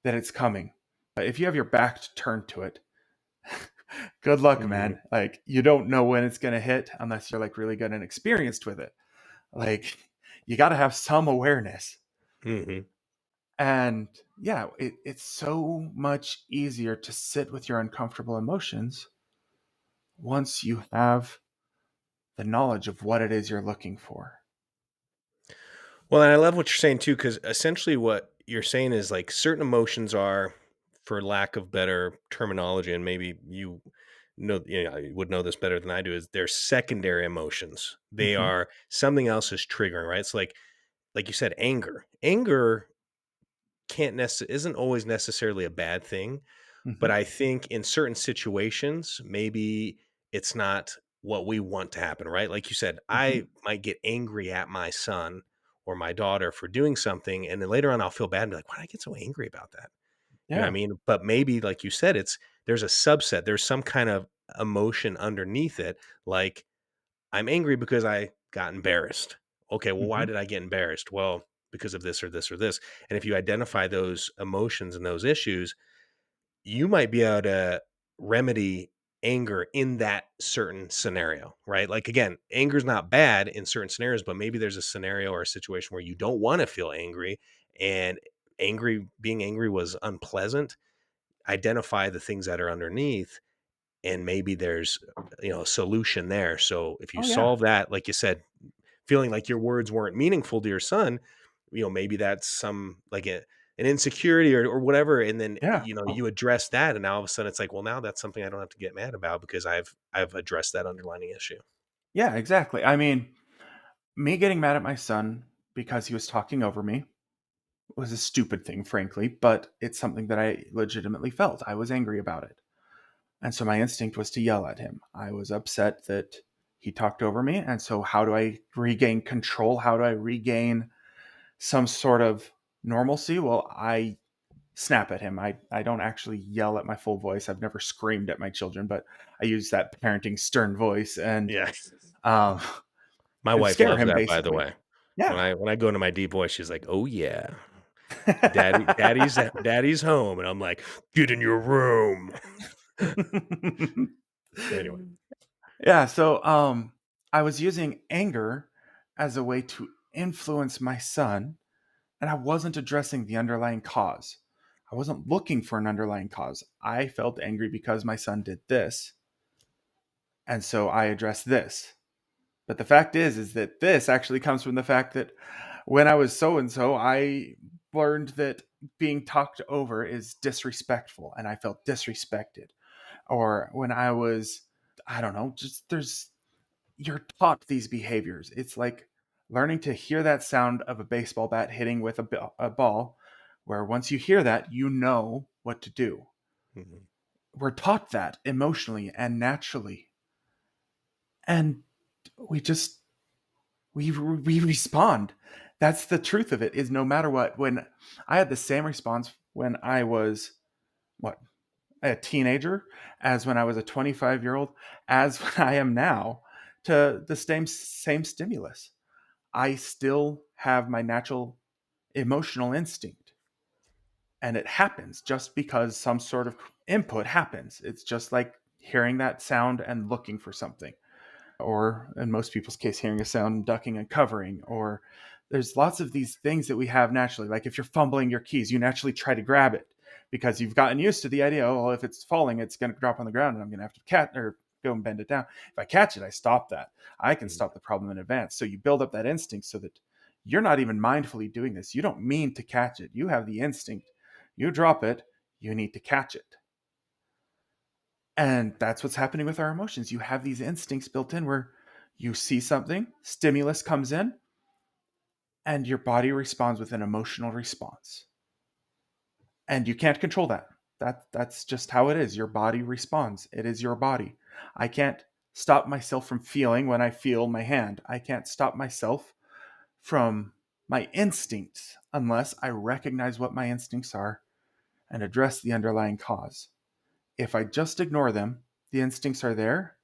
that it's coming. But if you have your back turned to it, good luck, Hmm. man. Like, you don't know when it's going to hit unless you're like really good and experienced with it. Like, you got to have some awareness. Hmm. And yeah, it's so much easier to sit with your uncomfortable emotions once you have the knowledge of what it is you're looking for. Well, and I love what you're saying too, because essentially what you're saying is like certain emotions are, for lack of better terminology, and maybe you would know this better than I do, is they're secondary emotions. They Hmm. are something else is triggering, right? It's like you said, anger. Anger isn't always necessarily a bad thing, but Hmm. I think in certain situations, maybe it's not what we want to happen, right? Like you said, Hmm. I might get angry at my son or my daughter for doing something, and then later on I'll feel bad and be like, why did I get so angry about that? You know what I Yeah. mean? But maybe, like you said, there's a subset, there's some kind of emotion underneath it, like I'm angry because I got embarrassed. Okay, well, why Hmm. did I get embarrassed? Well, because of this or this or this. And if you identify those emotions and those issues, you might be able to remedy anger in that certain scenario, right? Like again, anger is not bad in certain scenarios, but maybe there's a scenario or a situation where you don't want to feel angry, and being angry was unpleasant. Identify the things that are underneath, and maybe there's a solution there. So if you Oh, yeah. solve that, like you said, feeling like your words weren't meaningful to your son, maybe that's some like an insecurity or whatever. And then, Yeah. you address that. And now all of a sudden it's like, well, now that's something I don't have to get mad about because I've addressed that underlying issue. Yeah, exactly. I mean, me getting mad at my son because he was talking over me was a stupid thing, frankly, but it's something that I legitimately felt. I was angry about it. And so my instinct was to yell at him. I was upset that he talked over me. And so, how do I regain control? How do I regain some sort of normalcy? Well, I snap at him. I don't actually yell at my full voice. I've never screamed at my children, but I use that parenting stern voice and Yeah. um, My and wife scare loves him, that, by the basically. way. When Yeah. I go into my deep voice, she's like, "Oh yeah, daddy's home," and I'm like, "Get in your room." Anyway. Yeah, so I was using anger as a way to influence my son, and I wasn't addressing the underlying cause. I wasn't looking for an underlying cause. I felt angry because my son did this, and so I addressed this. But the fact is that this actually comes from the fact that when I was so and so, I learned that being talked over is disrespectful, and I felt disrespected. Or when I was, I don't know, just you're taught these behaviors. It's like learning to hear that sound of a baseball bat hitting with a ball, where once you hear that, you know what to do. Mhm. We're taught that emotionally and naturally. And we just, we respond. That's the truth of it, is no matter what. When I had the same response when I was, what, a teenager, as when I was a 25-year-old, as when I am now, to the same stimulus. I still have my natural emotional instinct. And it happens just because some sort of input happens. It's just like hearing that sound and looking for something, or in most people's case, hearing a sound, ducking and covering. Or there's lots of these things that we have naturally. Like if you're fumbling your keys, you naturally try to grab it because you've gotten used to the idea, oh, well, if it's falling, it's going to drop on the ground and I'm going to have to catch or go and bend it down. If I catch it, I stop that. I can Mhm. stop the problem in advance. So you build up that instinct so that you're not even mindfully doing this. You don't mean to catch it. You have the instinct. You drop it, you need to catch it. And that's what's happening with our emotions. You have these instincts built in where you see something, stimulus comes in, and your body responds with an emotional response. And you can't control that. That's just how it is. Your body responds. It is your body. I can't stop myself from feeling when I feel my hand. I can't stop myself from my instincts unless I recognize what my instincts are and address the underlying cause. If I just ignore them, the instincts are there,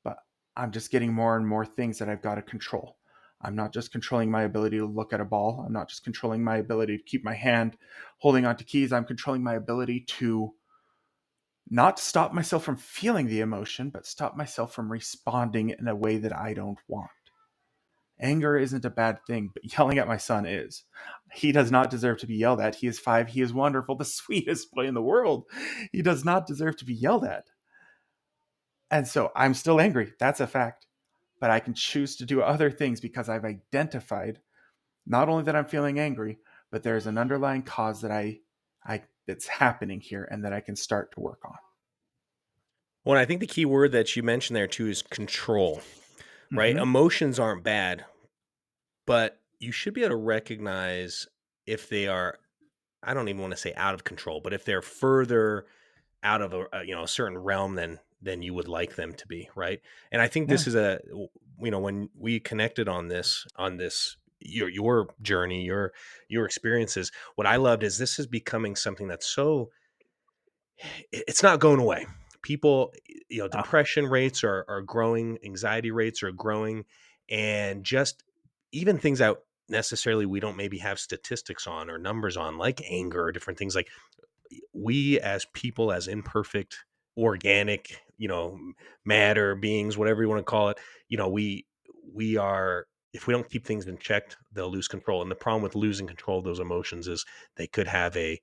but I'm just getting more and more things that I've got to control. I'm not just controlling my ability to look at a ball. I'm not just controlling my ability to keep my hand holding onto keys. I'm controlling my ability to not stop myself from feeling the emotion, but stop myself from responding in a way that I don't want. Anger isn't a bad thing, but yelling at my son is. He does not deserve to be yelled at. He is 5. He is wonderful, the sweetest boy in the world. He does not deserve to be yelled at. And so I'm still angry. That's a fact. But I can choose to do other things because I've identified not only that I'm feeling angry, but there's an underlying cause that I that's happening here and that I can start to work on. Well, I think the key word that you mentioned there too is control, right? Mm-hmm. Emotions aren't bad, but you should be able to recognize if they are, I don't even want to say out of control, but if they're further out of a certain realm than you would like them to be, right? And I think Yeah. this is when we connected on this your journey, your experiences, what I loved is this is becoming something that's so, it's not going away. People, Oh, depression rates are growing, anxiety rates are growing, and just even things that necessarily we don't maybe have statistics on or numbers on, like anger or different things, like we as people, as imperfect, organic, matter beings, whatever you want to call it, we are, if we don't keep things in check, they'll lose control. And the problem with losing control of those emotions is they could have a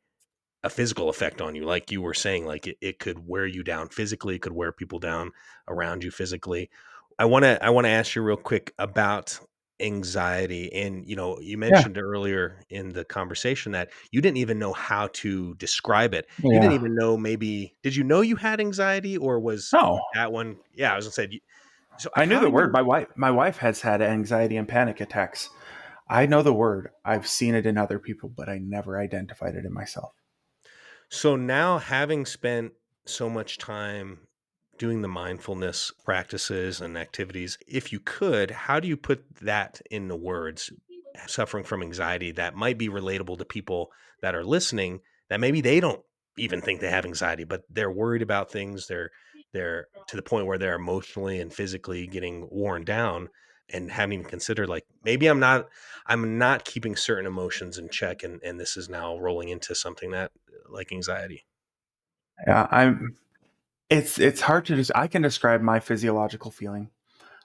physical effect on you. Like you were saying, like it could wear you down physically, it could wear people down around you physically. I want to ask you real quick about anxiety. And you yeah. mentioned earlier in the conversation that you didn't even know how to describe it. You didn't Yeah. even know, maybe, did you know you had anxiety, or was No, that one? Yeah, I was gonna say. So I knew how the do word. you? My wife has had anxiety and panic attacks. I know the word. I've seen it in other people, but I never identified it in myself. So now, having spent so much time doing the mindfulness practices and activities, if you could, how do you put that into words? Suffering from anxiety that might be relatable to people that are listening, that maybe they don't even think they have anxiety, but they're worried about things. They're to the point where they're emotionally and physically getting worn down, and having to consider, like, maybe I'm not keeping certain emotions in check, and this is now rolling into something that, like anxiety. Yeah, it's hard to just I can describe my physiological feeling.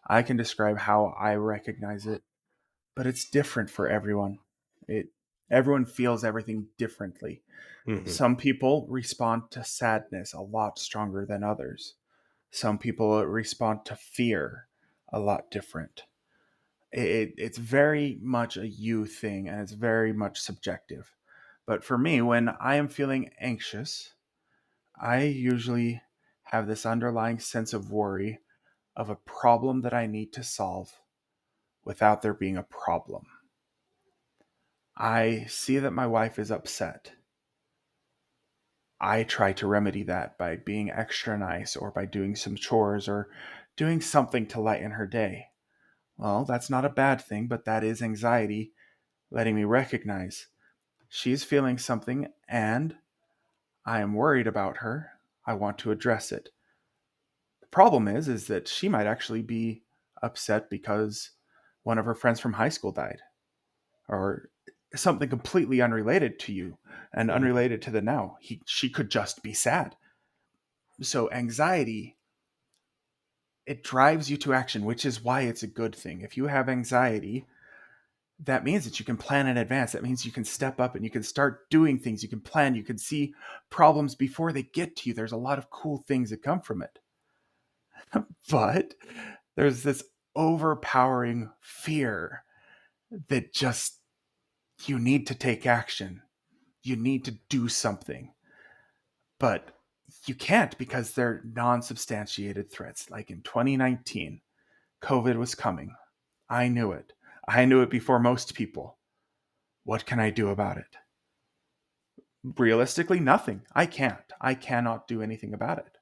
I can describe how I recognize it, but it's different for everyone. It Everyone feels everything differently. Hmm. Some people respond to sadness a lot stronger than others. Some people respond to fear a lot different. It's very much a you thing and it's very much subjective. But for me, when I am feeling anxious, I usually have this underlying sense of worry of a problem that I need to solve without there being a problem. I see that my wife is upset. I try to remedy that by being extra nice or by doing some chores or doing something to lighten her day. Well, that's not a bad thing, but that is anxiety letting me recognize she's feeling something and I am worried about her. I want to address it. The problem is that she might actually be upset because one of her friends from high school died or something completely unrelated to you and Hmm. unrelated to the now. She could just be sad. So anxiety, it drives you to action, which is why it's a good thing. If you have anxiety, that means that you can plan in advance. That means you can step up and you can start doing things. You can plan. You can see problems before they get to you. There's a lot of cool things that come from it. But there's this overpowering fear that just you need to take action. You need to do something. But you can't because they're non substantiated threats. Like in 2019, COVID was coming. I knew it. I knew it before most people. What can I do about it? Realistically, nothing. I can't. I cannot do anything about it.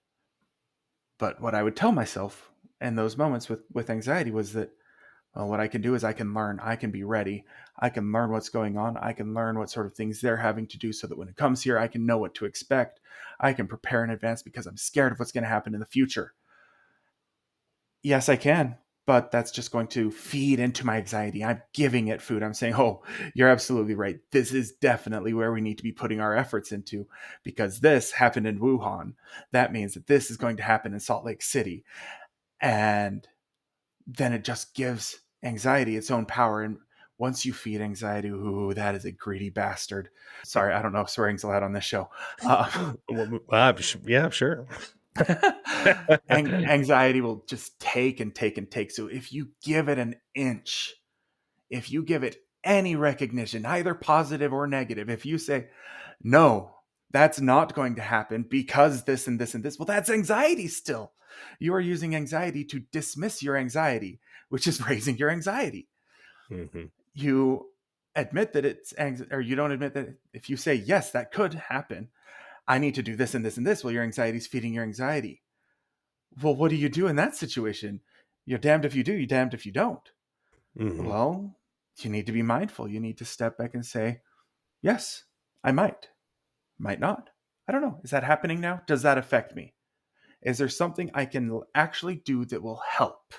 But what I would tell myself in those moments with anxiety was that, well, what I can do is I can learn. I can be ready. I can learn what's going on. I can learn what sort of things they're having to do so that when it comes here, I can know what to expect. I can prepare in advance because I'm scared of what's going to happen in the future. Yes, I can. but that's just going to feed into my anxiety. I'm giving it food. I'm saying, oh, you're absolutely right. This is definitely where we need to be putting our efforts into, because this happened in Wuhan. That means that this is going to happen in Salt Lake City. And then it just gives anxiety its own power. And once you feed anxiety, ooh, that is a greedy bastard. Sorry, I don't know if swearing's allowed on this show. Yeah, sure. Anxiety will just take and take and take. So if you give it an inch, if you give it any recognition, either positive or negative, if you say, no, that's not going to happen because this and this and this, well, that's anxiety still. You are using anxiety to dismiss your anxiety, which is raising your anxiety. Mm-hmm. You admit that it's or you don't admit that. If you say, yes, that could happen, I need to do this and this and this, well, your anxiety is feeding your anxiety. Well, what do you do in that situation? You're damned if you do, you're damned if you don't. Mm-hmm. Well, you need to be mindful. You need to step back and say, yes, I might not. I don't know. Is that happening now? Does that affect me? Is there something I can actually do that will help?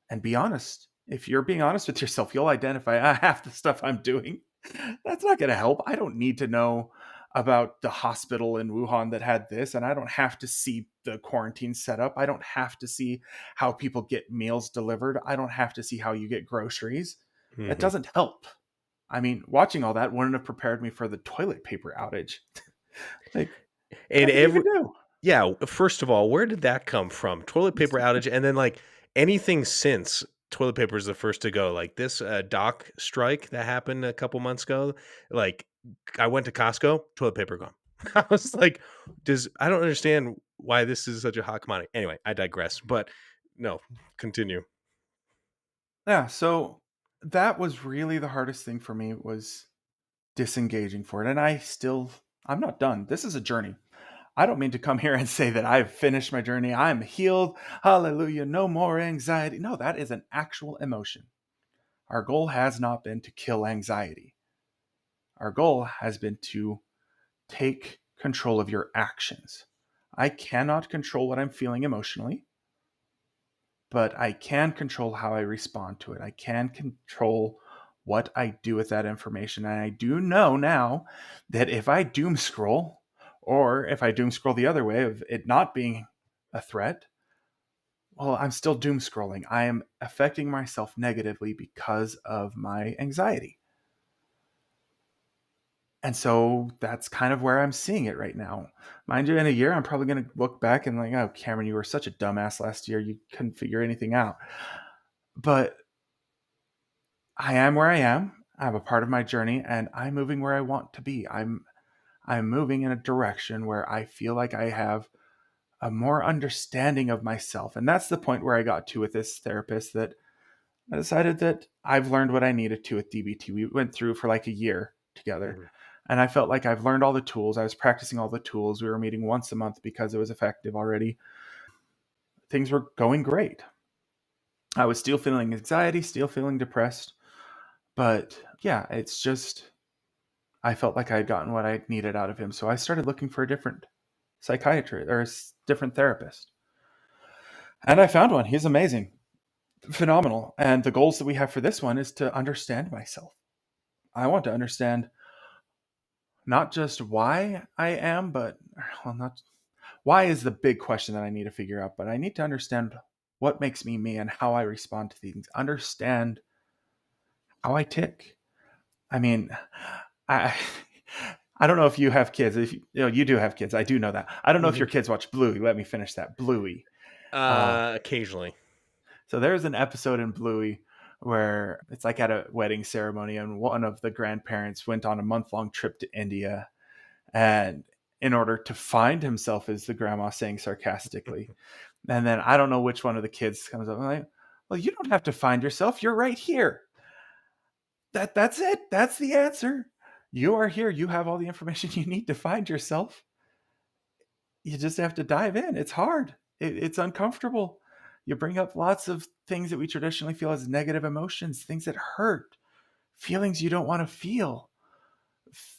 And be honest. If you're being honest with yourself, you'll identify half the stuff I'm doing. That's not going to help. I don't need to know about the hospital in Wuhan that had this, and I don't have to see the quarantine set up. I don't have to see how people get meals delivered. I don't have to see how you get groceries. That Mm-hmm. doesn't help. I mean, watching all that wouldn't have prepared me for the toilet paper outage. Like, And nothing you can do. yeah, first of all, where did that come from? Toilet paper outage, and then like anything since toilet paper is the first to go. Like this dock strike that happened a couple months ago. Like I went to Costco, toilet paper gone. I was like, I don't understand why this is such a hot commodity. Anyway, I digress. But no, continue. Yeah, so that was really the hardest thing for me, was disengaging for it. And I'm not done. This is a journey. I don't mean to come here and say that I've finished my journey. I'm healed. Hallelujah. No more anxiety. No, that is an actual emotion. Our goal has not been to kill anxiety. Our goal has been to take control of your actions. I cannot control what I'm feeling emotionally, but I can control how I respond to it. I can control what I do with that information. And I do know now that if I doom scroll, or if I doom scroll the other way of it not being a threat, well, I'm still doom scrolling. I am affecting myself negatively because of my anxiety. And so that's kind of where I'm seeing it right now. Mind you, in a year, I'm probably going to look back and like, oh, Cameron, you were such a dumbass last year. You couldn't figure anything out. But I am where I am. I'm a part of my journey, and I'm moving where I want to be. I'm moving in a direction where I feel like I have a more understanding of myself. And that's the point where I got to with this therapist, that I decided that I've learned what I needed to with DBT. We went through for like a year together. Mhm. And I felt like I've learned all the tools. I was practicing all the tools. We were meeting once a month because it was effective already. Things were going great. I was still feeling anxiety, still feeling depressed. But yeah, it's just, I felt like I had gotten what I needed out of him. So I started looking for a different psychiatrist or a different therapist. And I found one. He's amazing, phenomenal. And the goals that we have for this one is to understand myself. I want to understand not just why I am, but, well, not why is the big question that I need to figure out, but I need to understand what makes me me and how I respond to things. Understand how I tick. I mean, I I don't know if you have kids. If you do have kids, I do know that. I don't know if your Mhm. kids watch Bluey. Let me finish that. Bluey. Uh, Occasionally. so there's an episode in Bluey where it's like at a wedding ceremony, and one of the grandparents went on a month-long trip to India, and in order to find himself, is the grandma saying sarcastically. And then I don't know which one of the kids comes up and like, well, you don't have to find yourself. You're right here. That's it. That's the answer. You are here. You have all the information you need to find yourself. You just have to dive in. It's hard. It's uncomfortable. You bring up lots of things that we traditionally feel as negative emotions, things that hurt, feelings you don't want to feel,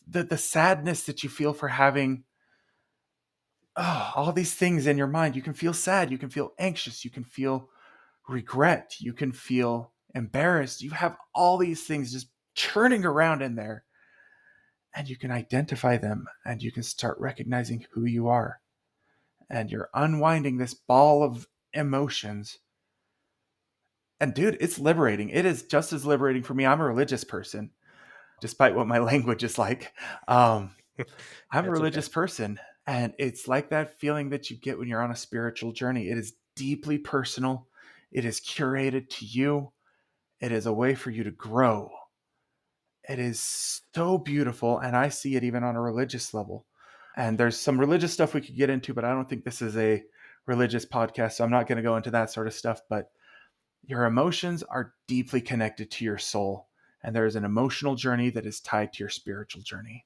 the sadness that you feel for having all these things in your mind. You can feel sad. You can feel anxious. You can feel regret, you can feel embarrassed. You have all these things just churning around in there, and you can identify them and you can start recognizing who you are. And you're unwinding this ball of emotions. And dude, it's liberating. It is just as liberating for me. I'm a religious person, despite what my language is like. I'm a That's okay. religious person, and it's like that feeling that you get when you're on a spiritual journey. It is deeply personal. It is curated to you. It is a way for you to grow. It is so beautiful, and I see it even on a religious level. And there's some religious stuff we could get into, but I don't think this is a religious podcast, so I'm not going to go into that sort of stuff. But your emotions are deeply connected to your soul, and there is an emotional journey that is tied to your spiritual journey.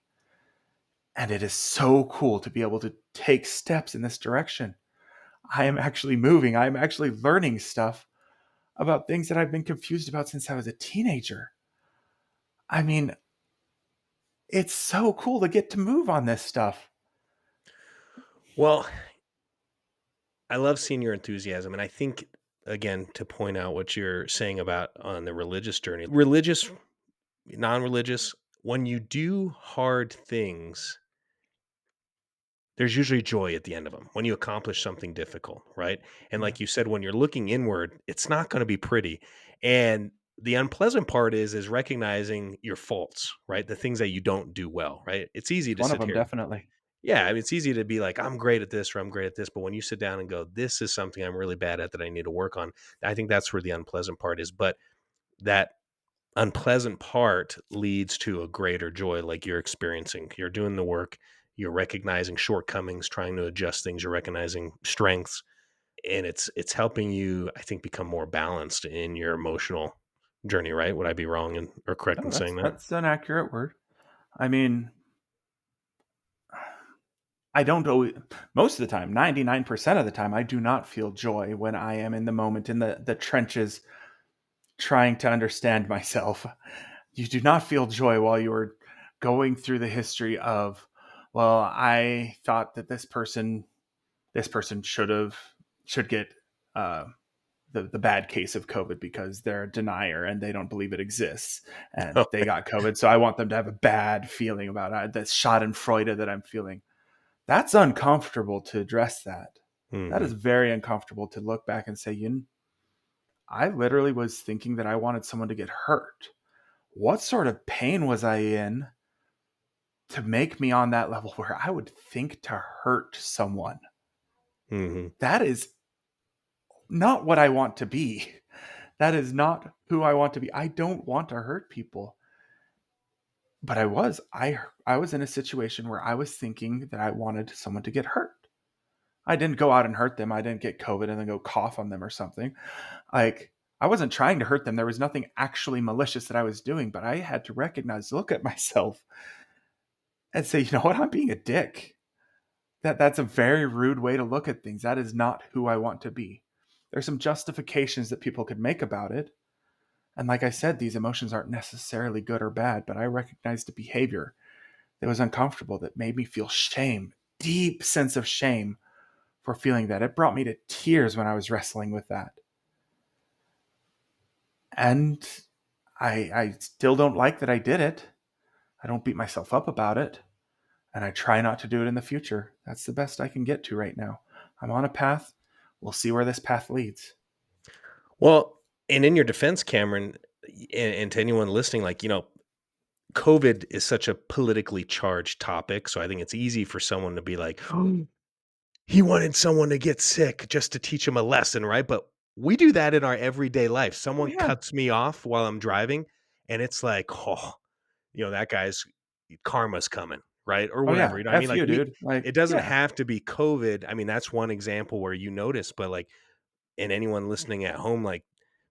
And it is so cool to be able to take steps in this direction. I am actually moving. I'm actually learning stuff about things that I've been confused about since I was a teenager. I mean, it's so cool to get to move on this stuff. Well, I love seeing your enthusiasm. And I think, again, to point out what you're saying about on the religious journey, religious, non religious, when you do hard things, there's usually joy at the end of them when you accomplish something difficult, right? And Yeah. like you said, when you're looking inward, it's not going to be pretty. And the unpleasant part is recognizing your faults, right? The things that you don't do well, right? It's easy It's to one of sit them, here. definitely. Yeah, I mean, it's easy to be like, I'm great at this or I'm great at this. But when you sit down and go, this is something I'm really bad at that I need to work on, I think that's where the unpleasant part is. But that unpleasant part leads to a greater joy like you're experiencing. You're doing the work, you're recognizing shortcomings, trying to adjust things, you're recognizing strengths, and it's helping you, I think, become more balanced in your emotional journey, right? Would I be wrong or correct No, in that's saying that? that's an accurate word. I mean, I don't always, most of the time, 99% of the time, I do not feel joy when I am in the moment in the trenches trying to understand myself. You do not feel joy while you are going through the history of, well, I thought that this person should get uh, the bad case of COVID because they're a denier and they don't believe it exists and Oh, they got COVID. So I want them to have a bad feeling about it. That Schadenfreude that I'm feeling. That's uncomfortable to address that. That hmm is very uncomfortable to look back and say, I literally was thinking that I wanted someone to get hurt. What sort of pain was I in to make me on that level where I would think to hurt someone? hmm That is not what I want to be. That is not who I want to be. I don't want to hurt people. But I was in a situation where I was thinking that I wanted someone to get hurt. I didn't go out and hurt them. I didn't get COVID and then go cough on them or something. Like, I wasn't trying to hurt them. There was nothing actually malicious that I was doing, but I had to recognize, look at myself and say, you know what? I'm being a dick. That's a very rude way to look at things. That is not who I want to be. There's some justifications that people could make about it. And like I said, these emotions aren't necessarily good or bad, but I recognized a behavior that was uncomfortable that made me feel shame, deep sense of shame for feeling that. It brought me to tears when I was wrestling with that. And I still don't like that I did it. I don't beat myself up about it. And I try not to do it in the future. That's the best I can get to right now. I'm on a path. We'll see where this path leads. Well, and in your defense, Cameron, and to anyone listening, like, COVID is such a politically charged topic. So I think it's easy for someone to be like, he wanted someone to get sick just to teach him a lesson, right? But we do that in our everyday life. Oh, Someone yeah. cuts me off while I'm driving, and it's like, oh, that guy's karma's coming, right? Or Oh, whatever. yeah. You know what I mean? F Like you, dude. Like, it doesn't yeah. have to be COVID. I mean, that's one example where you notice, but like, and anyone listening at home, like,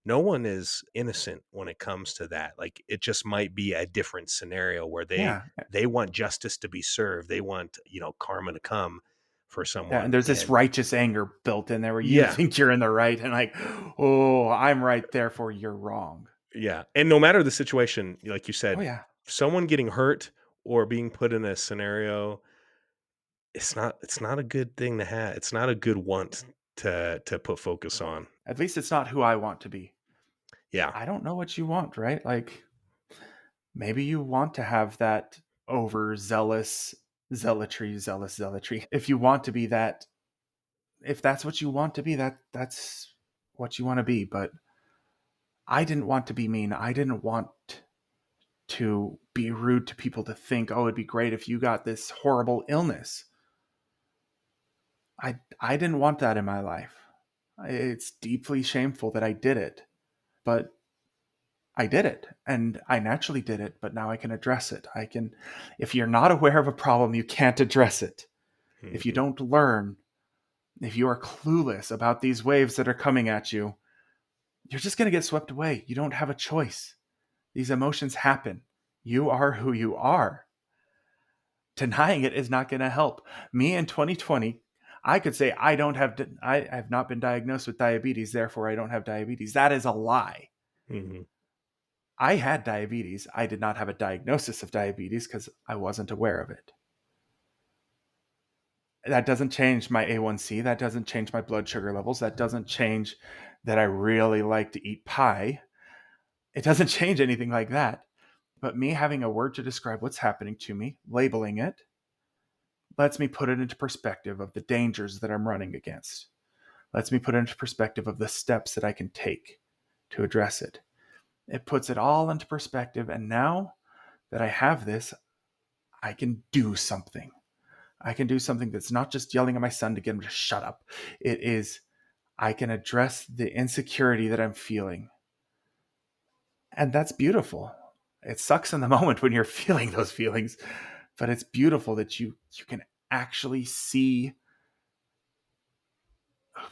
no one is innocent when it comes to that. Like, it just might be a different scenario where Yeah. they want justice to be served. They want, karma to come for Yeah. And someone. there's this And righteous anger built in there where you yeah, think you're in the right and like, oh, I'm right, therefore you're wrong. yeah. And no matter the situation, like you Oh, said, yeah. someone getting hurt or being put in a scenario, it's not a good thing to have. It's not a good want to put focus on. At least it's not who I want to be. Yeah. I don't know what you want, right? Like maybe you want to have that overzealous zealotry. If you want to be that, if that's what you want to be, that's what you want to be. But I didn't want to be mean. I didn't want to be rude to people, to think, oh, it'd be great if you got this horrible illness. I didn't want that in my life. It's deeply shameful that I did it, but I did it and I naturally did it, but now I can address it. If you're not aware of a problem, you can't address it. If you Mhm. don't learn, if you are clueless about these waves that are coming at you, you're just going to get swept away. You don't have a choice. These emotions happen. You are who you are. Denying it is not going to help. Me in 2020, I could say I have not been diagnosed with diabetes, therefore I don't have diabetes. That is a lie. Mhm. I had diabetes. I did not have a diagnosis of diabetes because I wasn't aware of it. That doesn't change my A1C. That doesn't change my blood sugar levels. That doesn't change that I really like to eat pie. It doesn't change anything like that. But me having a word to describe what's happening to me, labeling it, lets me put it into perspective of the dangers that I'm running against. Lets me put it into perspective of the steps that I can take to address it. It puts it all into perspective. And now that I have this, I can do something. I can do something that's not just yelling at my son to get him to shut up. It is, I can address the insecurity that I'm feeling. And that's beautiful. It sucks in the moment when you're feeling those feelings, but it's beautiful that you can actually see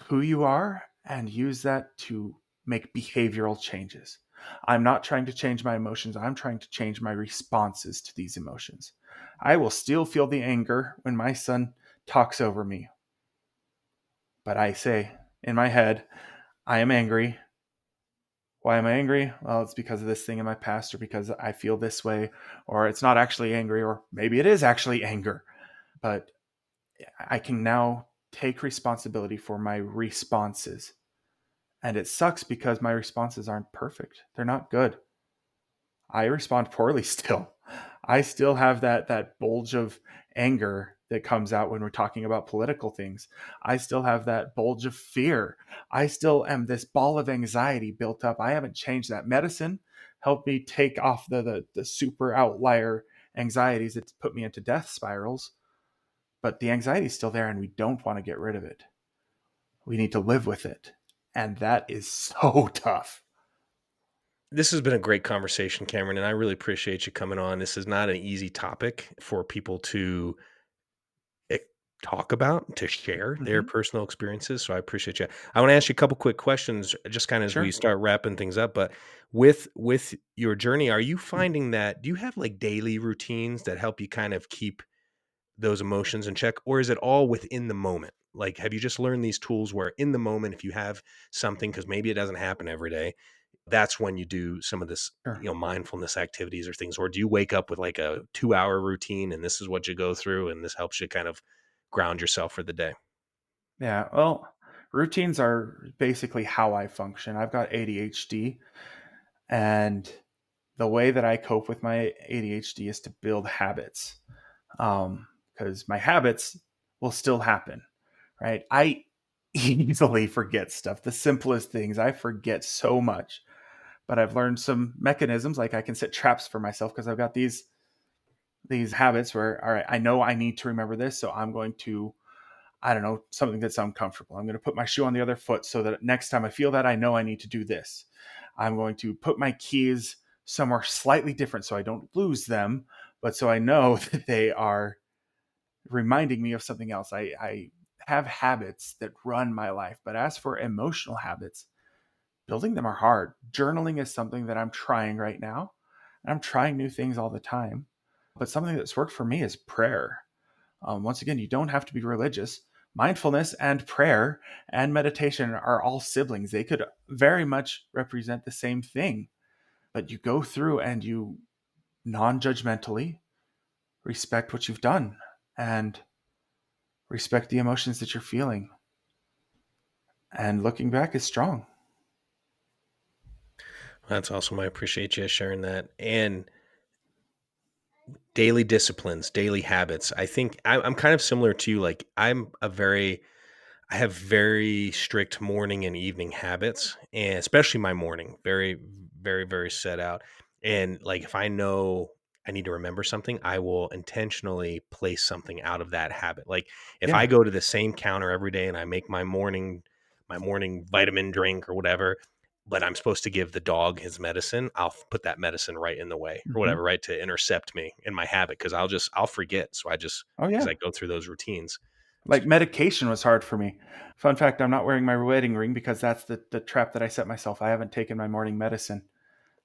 who you are and use that to make behavioral changes. I'm not trying to change my emotions. I'm trying to change my responses to these emotions. I will still feel the anger when my son talks over me. But I say in my head, I am angry. Why am I angry? Well, it's because of this thing in my past, or because I feel this way, or it's not actually angry, or maybe it is actually anger. But I can now take responsibility for my responses. And it sucks because my responses aren't perfect. They're not good. I respond poorly still. I still have that bulge of anger that comes out when we're talking about political things. I still have that bulge of fear. I still am this ball of anxiety built up. I haven't changed that. Medicine helped me take off the super outlier anxieties that put me into death spirals. But the anxiety is still there and we don't want to get rid of it. We need to live with it. And that is so tough. This has been a great conversation, Cameron, and I really appreciate you coming on. This is not an easy topic for people to eh, talk about, to share their Mm-hmm. personal experiences. So I appreciate you. I want to ask you a couple quick questions, just kind of as we Sure. start wrapping things up. But with your journey, are you finding that? Do you have like daily routines that help you kind of keep those emotions in check, or is it all within the moment? Like, have you just learned these tools where in the moment, if you have something, because maybe it doesn't happen every day, that's when you do some of this, Sure. mindfulness activities or things? Or do you wake up with like a 2 hour routine and this is what you go through and this helps you kind of ground yourself for the day? Yeah. Well, routines are basically how I function. I've got ADHD, and the way that I cope with my ADHD is to build habits. Because my habits will still happen, right? I easily forget stuff. The simplest things, I forget so much. But I've learned some mechanisms, like I can set traps for myself because I've got these habits where, all right, I know I need to remember this, so I'm going to, I don't know, something that's uncomfortable. I'm going to put my shoe on the other foot so that next time I feel that, I know I need to do this. I'm going to put my keys somewhere slightly different so I don't lose them, but so I know that they are reminding me of something else. I have habits that run my life. But as for emotional habits, building them are hard. Journaling is something that I'm trying right now. And I'm trying new things all the time. But something that's worked for me is prayer. Once again, you don't have to be religious. Mindfulness and prayer and meditation are all siblings. They could very much represent the same thing, but you go through and you non judgmentally respect what you've done and respect the emotions that you're feeling. And looking back is strong. That's awesome. I appreciate you sharing that. And daily disciplines, daily habits. I think I'm kind of similar to you. Like I have very strict morning and evening habits, and especially my morning, very, very, very set out. And like if I know I need to remember something, I will intentionally place something out of that habit. Like if I Yeah. go to the same counter every day and I make my morning vitamin drink or whatever, but I'm supposed to give the dog his medicine, I'll put that medicine right in the way or Hmm. whatever, right, to intercept me in my habit because I'll forget. So Oh, because yeah. I go through those routines. Like medication was hard for me. Fun fact, I'm not wearing my wedding ring because that's the trap that I set myself. I haven't taken my morning medicine.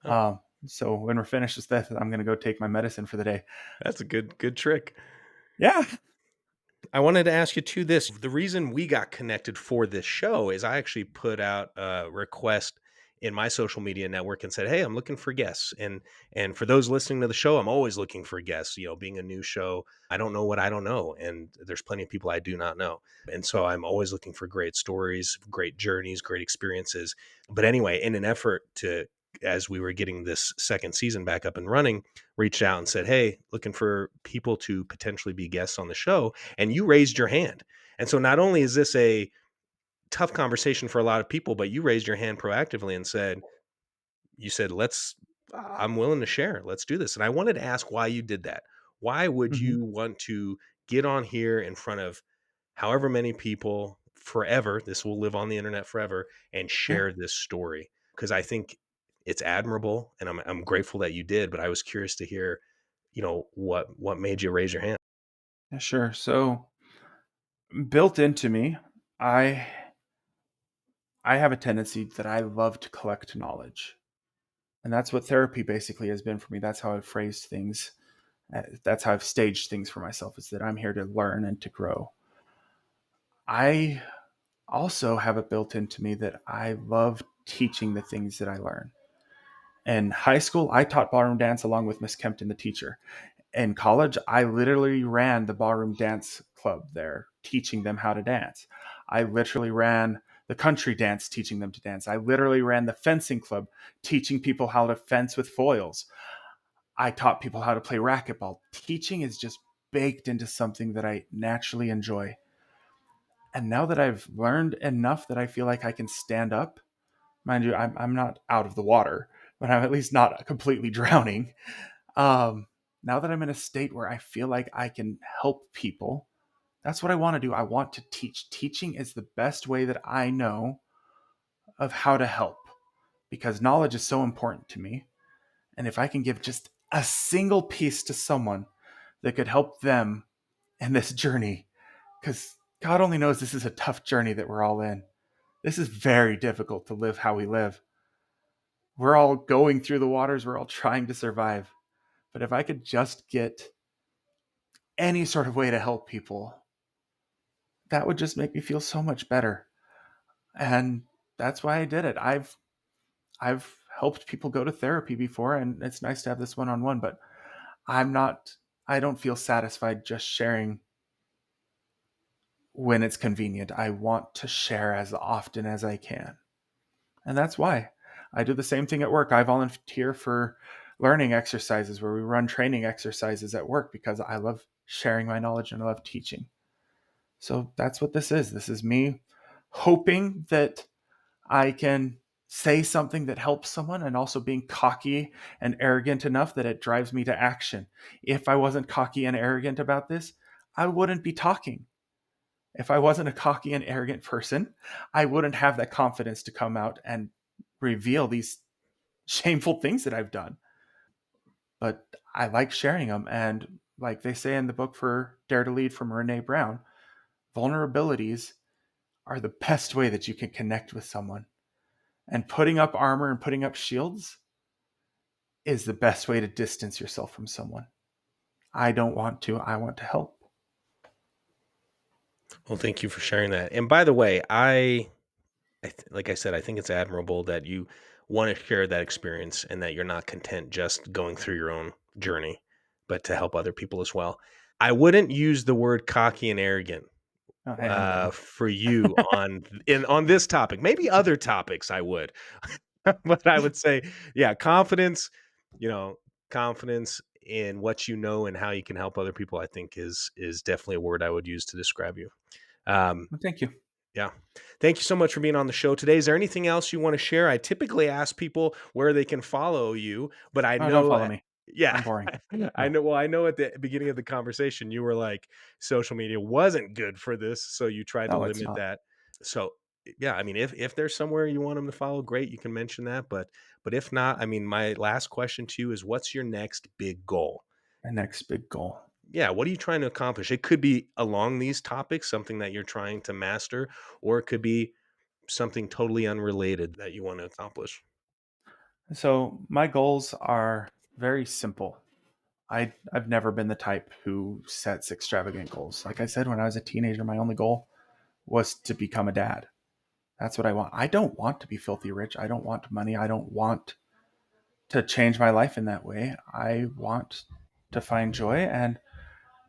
Oh, So when we're finished with this, I'm going to go take my medicine for the day. that's a good trick. Yeah. I wanted to ask you too this. The reason we got connected for this show is I actually put out a request in my social media network and said, "Hey, I'm looking for guests." And for those listening to the show, I'm always looking for guests, being a new show, I don't know what I don't know, and there's plenty of people I do not know. And so I'm always looking for great stories, great journeys, great experiences. But anyway, in an effort to as we were getting this second season back up and running, reached out and said, "Hey, looking for people to potentially be guests on the show." And you raised your hand. And so not only is this a tough conversation for a lot of people, but you raised your hand proactively and you said, I'm willing to share. Let's do this. And I wanted to ask why you did that. Why would Hmm. you want to get on here in front of however many people forever? This will live on the internet forever and Yeah. share this story. Because I think it's admirable and I'm grateful that you did, but I was curious to hear, what made you raise your hand. Yeah, sure. So built into me, I I have a tendency that I love to collect knowledge. And that's what therapy basically has been for me. That's how I've phrased things. That's how I've staged things for myself, is that I'm here to learn and to grow. I also have it built into me that I love teaching the things that I learn. In high school, I taught ballroom dance along with Miss Kempton, the teacher. In college, I literally ran the ballroom dance club there, teaching them how to dance. I literally ran the country dance, teaching them to dance. I literally ran the fencing club, teaching people how to fence with foils. I taught people how to play racquetball. Teaching is just baked into something that I naturally enjoy. And now that I've learned enough that I feel like I can stand up, mind you, I'm not out of the water, but I'm at least not completely drowning. Um, Now that I'm in a state where I feel like I can help people, that's what I want to do. I want to teach. Teaching is the best way that I know of how to help because knowledge is so important to me. And if I can give just a single piece to someone that could help them in this journey, because God only knows this is a tough journey that we're all in. This is very difficult to live how we live. We're all going through the waters, we're all trying to survive. But if I could just get any sort of way to help people, that would just make me feel so much better. And that's why I did it. I've helped people go to therapy before and it's nice to have this one-on-one, but I'm not I don't feel satisfied just sharing when it's convenient. I want to share as often as I can. And that's why I do the same thing at work. I volunteer for learning exercises where we run training exercises at work because I love sharing my knowledge and I love teaching. So that's what this is. This is me hoping that I can say something that helps someone and also being cocky and arrogant enough that it drives me to action. If I wasn't cocky and arrogant about this, I wouldn't be talking. If I wasn't a cocky and arrogant person, I wouldn't have that confidence to come out and reveal these shameful things that I've done. But I like sharing them. And like they say in the book for Dare to Lead from Renee Brown, vulnerabilities are the best way that you can connect with someone. And putting up armor and putting up shields is the best way to distance yourself from someone. I don't want to, I want to help. Well, thank you for sharing that. And by the way, like I said, I think it's admirable that you want to share that experience and that you're not content just going through your own journey, but to help other people as well. I wouldn't use the word cocky and arrogant Oh, hey, I'm ready. for you on this topic. Maybe other topics I would, but I would say, yeah, confidence. You know, confidence in what you know and how you can help other people. I think is definitely a word I would use to describe you. Um, Well, thank you. yeah. Thank you so much for being on the show today. Is there anything else you want to share? I typically ask people where they can follow you, but I Oh, don't know, follow me. yeah, I'm boring. I No, know. Well, I know at the beginning of the conversation, you were like, social media wasn't good for this. So you tried to no, it's limit not. that. So, yeah, I mean, if there's somewhere you want them to follow, great, you can mention that. But if not, I mean, my last question to you is what's your next big goal? My next big goal. Yeah, what are you trying to accomplish? It could be along these topics, something that you're trying to master, or it could be something totally unrelated that you want to accomplish. So my goals are very simple. I've never been the type who sets extravagant goals. Like I said, when I was a teenager, my only goal was to become a dad. That's what I want. I don't want to be filthy rich. I don't want money. I don't want to change my life in that way. I want to find joy. And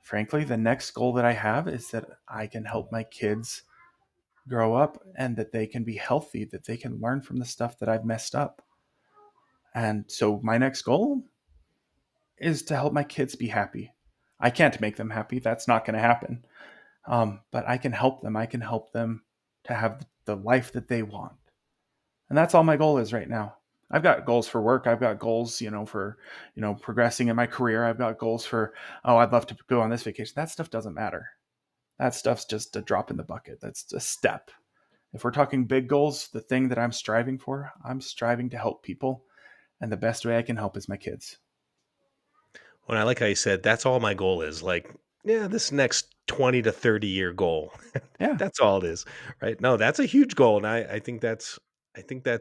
frankly, the next goal that I have is that I can help my kids grow up and that they can be healthy, that they can learn from the stuff that I've messed up. And so my next goal is to help my kids be happy. I can't make them happy. That's not going to happen. But I can help them. I can help them to have the life that they want. And that's all my goal is right now. I've got goals for work. I've got goals, for, progressing in my career. I've got goals for, oh, I'd love to go on this vacation. That stuff doesn't matter. That stuff's just a drop in the bucket. That's a step. If we're talking big goals, the thing that I'm striving for, I'm striving to help people. And the best way I can help is my kids. When I like how you said, that's all my goal is. Like, yeah, this next 20 to 30-year goal. Yeah. That's all it is. Right. No, that's a huge goal. And I think that's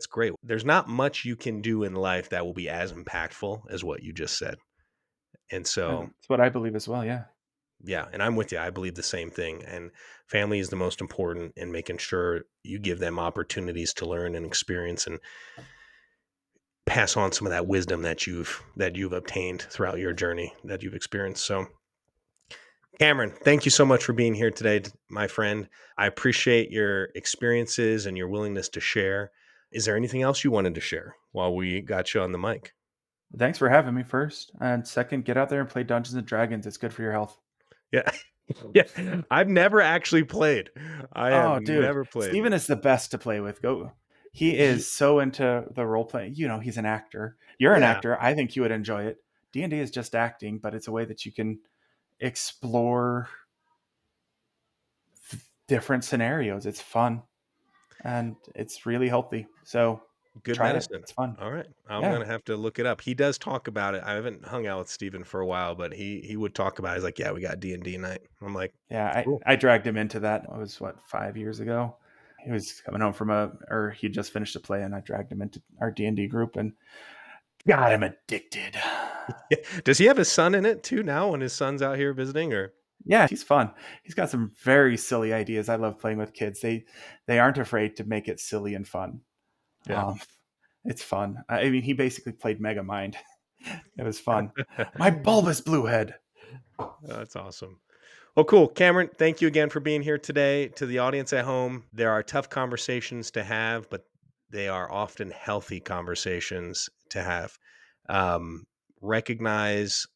great. There's not much you can do in life that will be as impactful as what you just said. And so, That's what I believe as well. Yeah. yeah, and I'm with you. I believe the same thing. And family is the most important in making sure you give them opportunities to learn and experience and pass on some of that wisdom that you've obtained throughout your journey that you've experienced. So, Cameron, thank you so much for being here today, my friend. I appreciate your experiences and your willingness to share. Is there anything else you wanted to share while we got you on the mic? Thanks for having me first. And second, get out there and play Dungeons and Dragons. It's good for your health. Yeah. Yeah. I've never actually played. I have Oh, dude. never played. Steven is the best to play with. Go. He is so into the role playing. He's an actor. You're an Yeah. actor. I think you would enjoy it. D&D is just acting, but it's a way that you can explore different scenarios. It's fun and it's really healthy. So Good try it. medicine. It's fun. All right. I'm Yeah. gonna have to look it up. He does talk about it. I haven't hung out with Steven for a while, but he would talk about it. He's like, yeah, we got D&D night. I'm like, Yeah. cool. I dragged him into that. It was 5 years ago. He was coming home or he just finished a play and I dragged him into our D&D group and got him addicted. Yeah. Does he have his son in it too now when his son's out here visiting or? Yeah, he's fun. He's got some very silly ideas. I love playing with kids. They aren't afraid to make it silly and fun. Yeah. Um, it's fun. I mean, he basically played Megamind. It was fun. My bulbous blue head. That's awesome. Well, cool. Cameron, thank you again for being here today. To the audience at home, there are tough conversations to have, but they are often healthy conversations to have. Recognize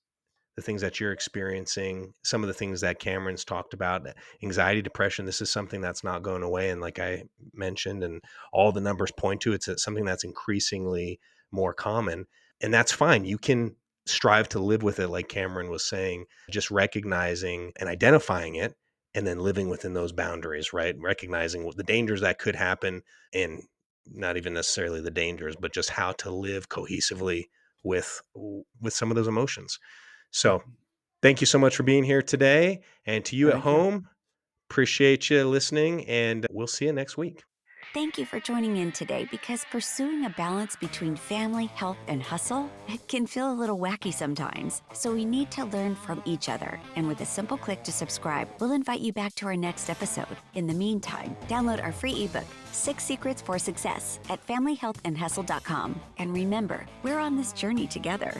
the things that you're experiencing, some of the things that Cameron's talked about, anxiety, depression. This is something that's not going away. And like I mentioned, and all the numbers point to, it's something that's increasingly more common. And that's fine. You can strive to live with it, like Cameron was saying, just recognizing and identifying it and then living within those boundaries, right? Recognizing what the dangers that could happen and not even necessarily the dangers, but just how to live cohesively with some of those emotions. So thank you so much for being here today. And to you at Thank you. home, appreciate you listening, and we'll see you next week. Thank you for joining in today because pursuing a balance between family, health, and hustle, it can feel a little wacky sometimes. So we need to learn from each other. And with a simple click to subscribe, we'll invite you back to our next episode. In the meantime, download our free ebook, 6 Secrets for Success, at familyhealthandhustle.com. And remember, we're on this journey together.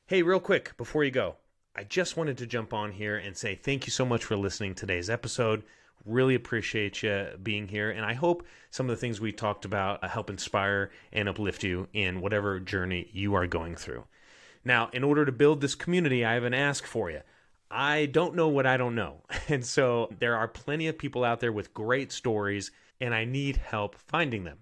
Hey, real quick before you go, I just wanted to jump on here and say thank you so much for listening to today's episode. Really appreciate you being here, and I hope some of the things we talked about help inspire and uplift you in whatever journey you are going through. Now, in order to build this community, I have an ask for you. I don't know what I don't know, and so there are plenty of people out there with great stories, and I need help finding them.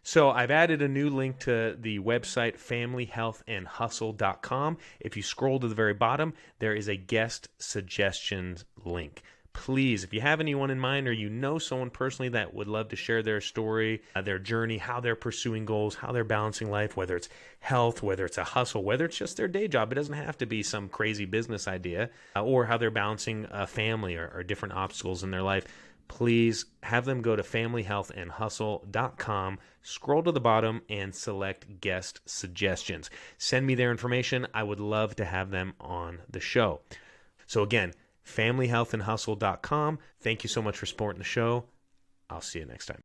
So I've added a new link to the website, familyhealthandhustle.com. If you scroll to the very bottom, there is a guest suggestions link. Please, if you have anyone in mind or you know someone personally that would love to share their story, their journey, how they're pursuing goals, how they're balancing life, whether it's health, whether it's a hustle, whether it's just their day job, it doesn't have to be some crazy business idea, or how they're balancing a family or different obstacles in their life, please have them go to familyhealthandhustle.com, scroll to the bottom, and select guest suggestions. Send me their information. I would love to have them on the show. So again, familyhealthandhustle.com. Thank you so much for supporting the show. I'll see you next time.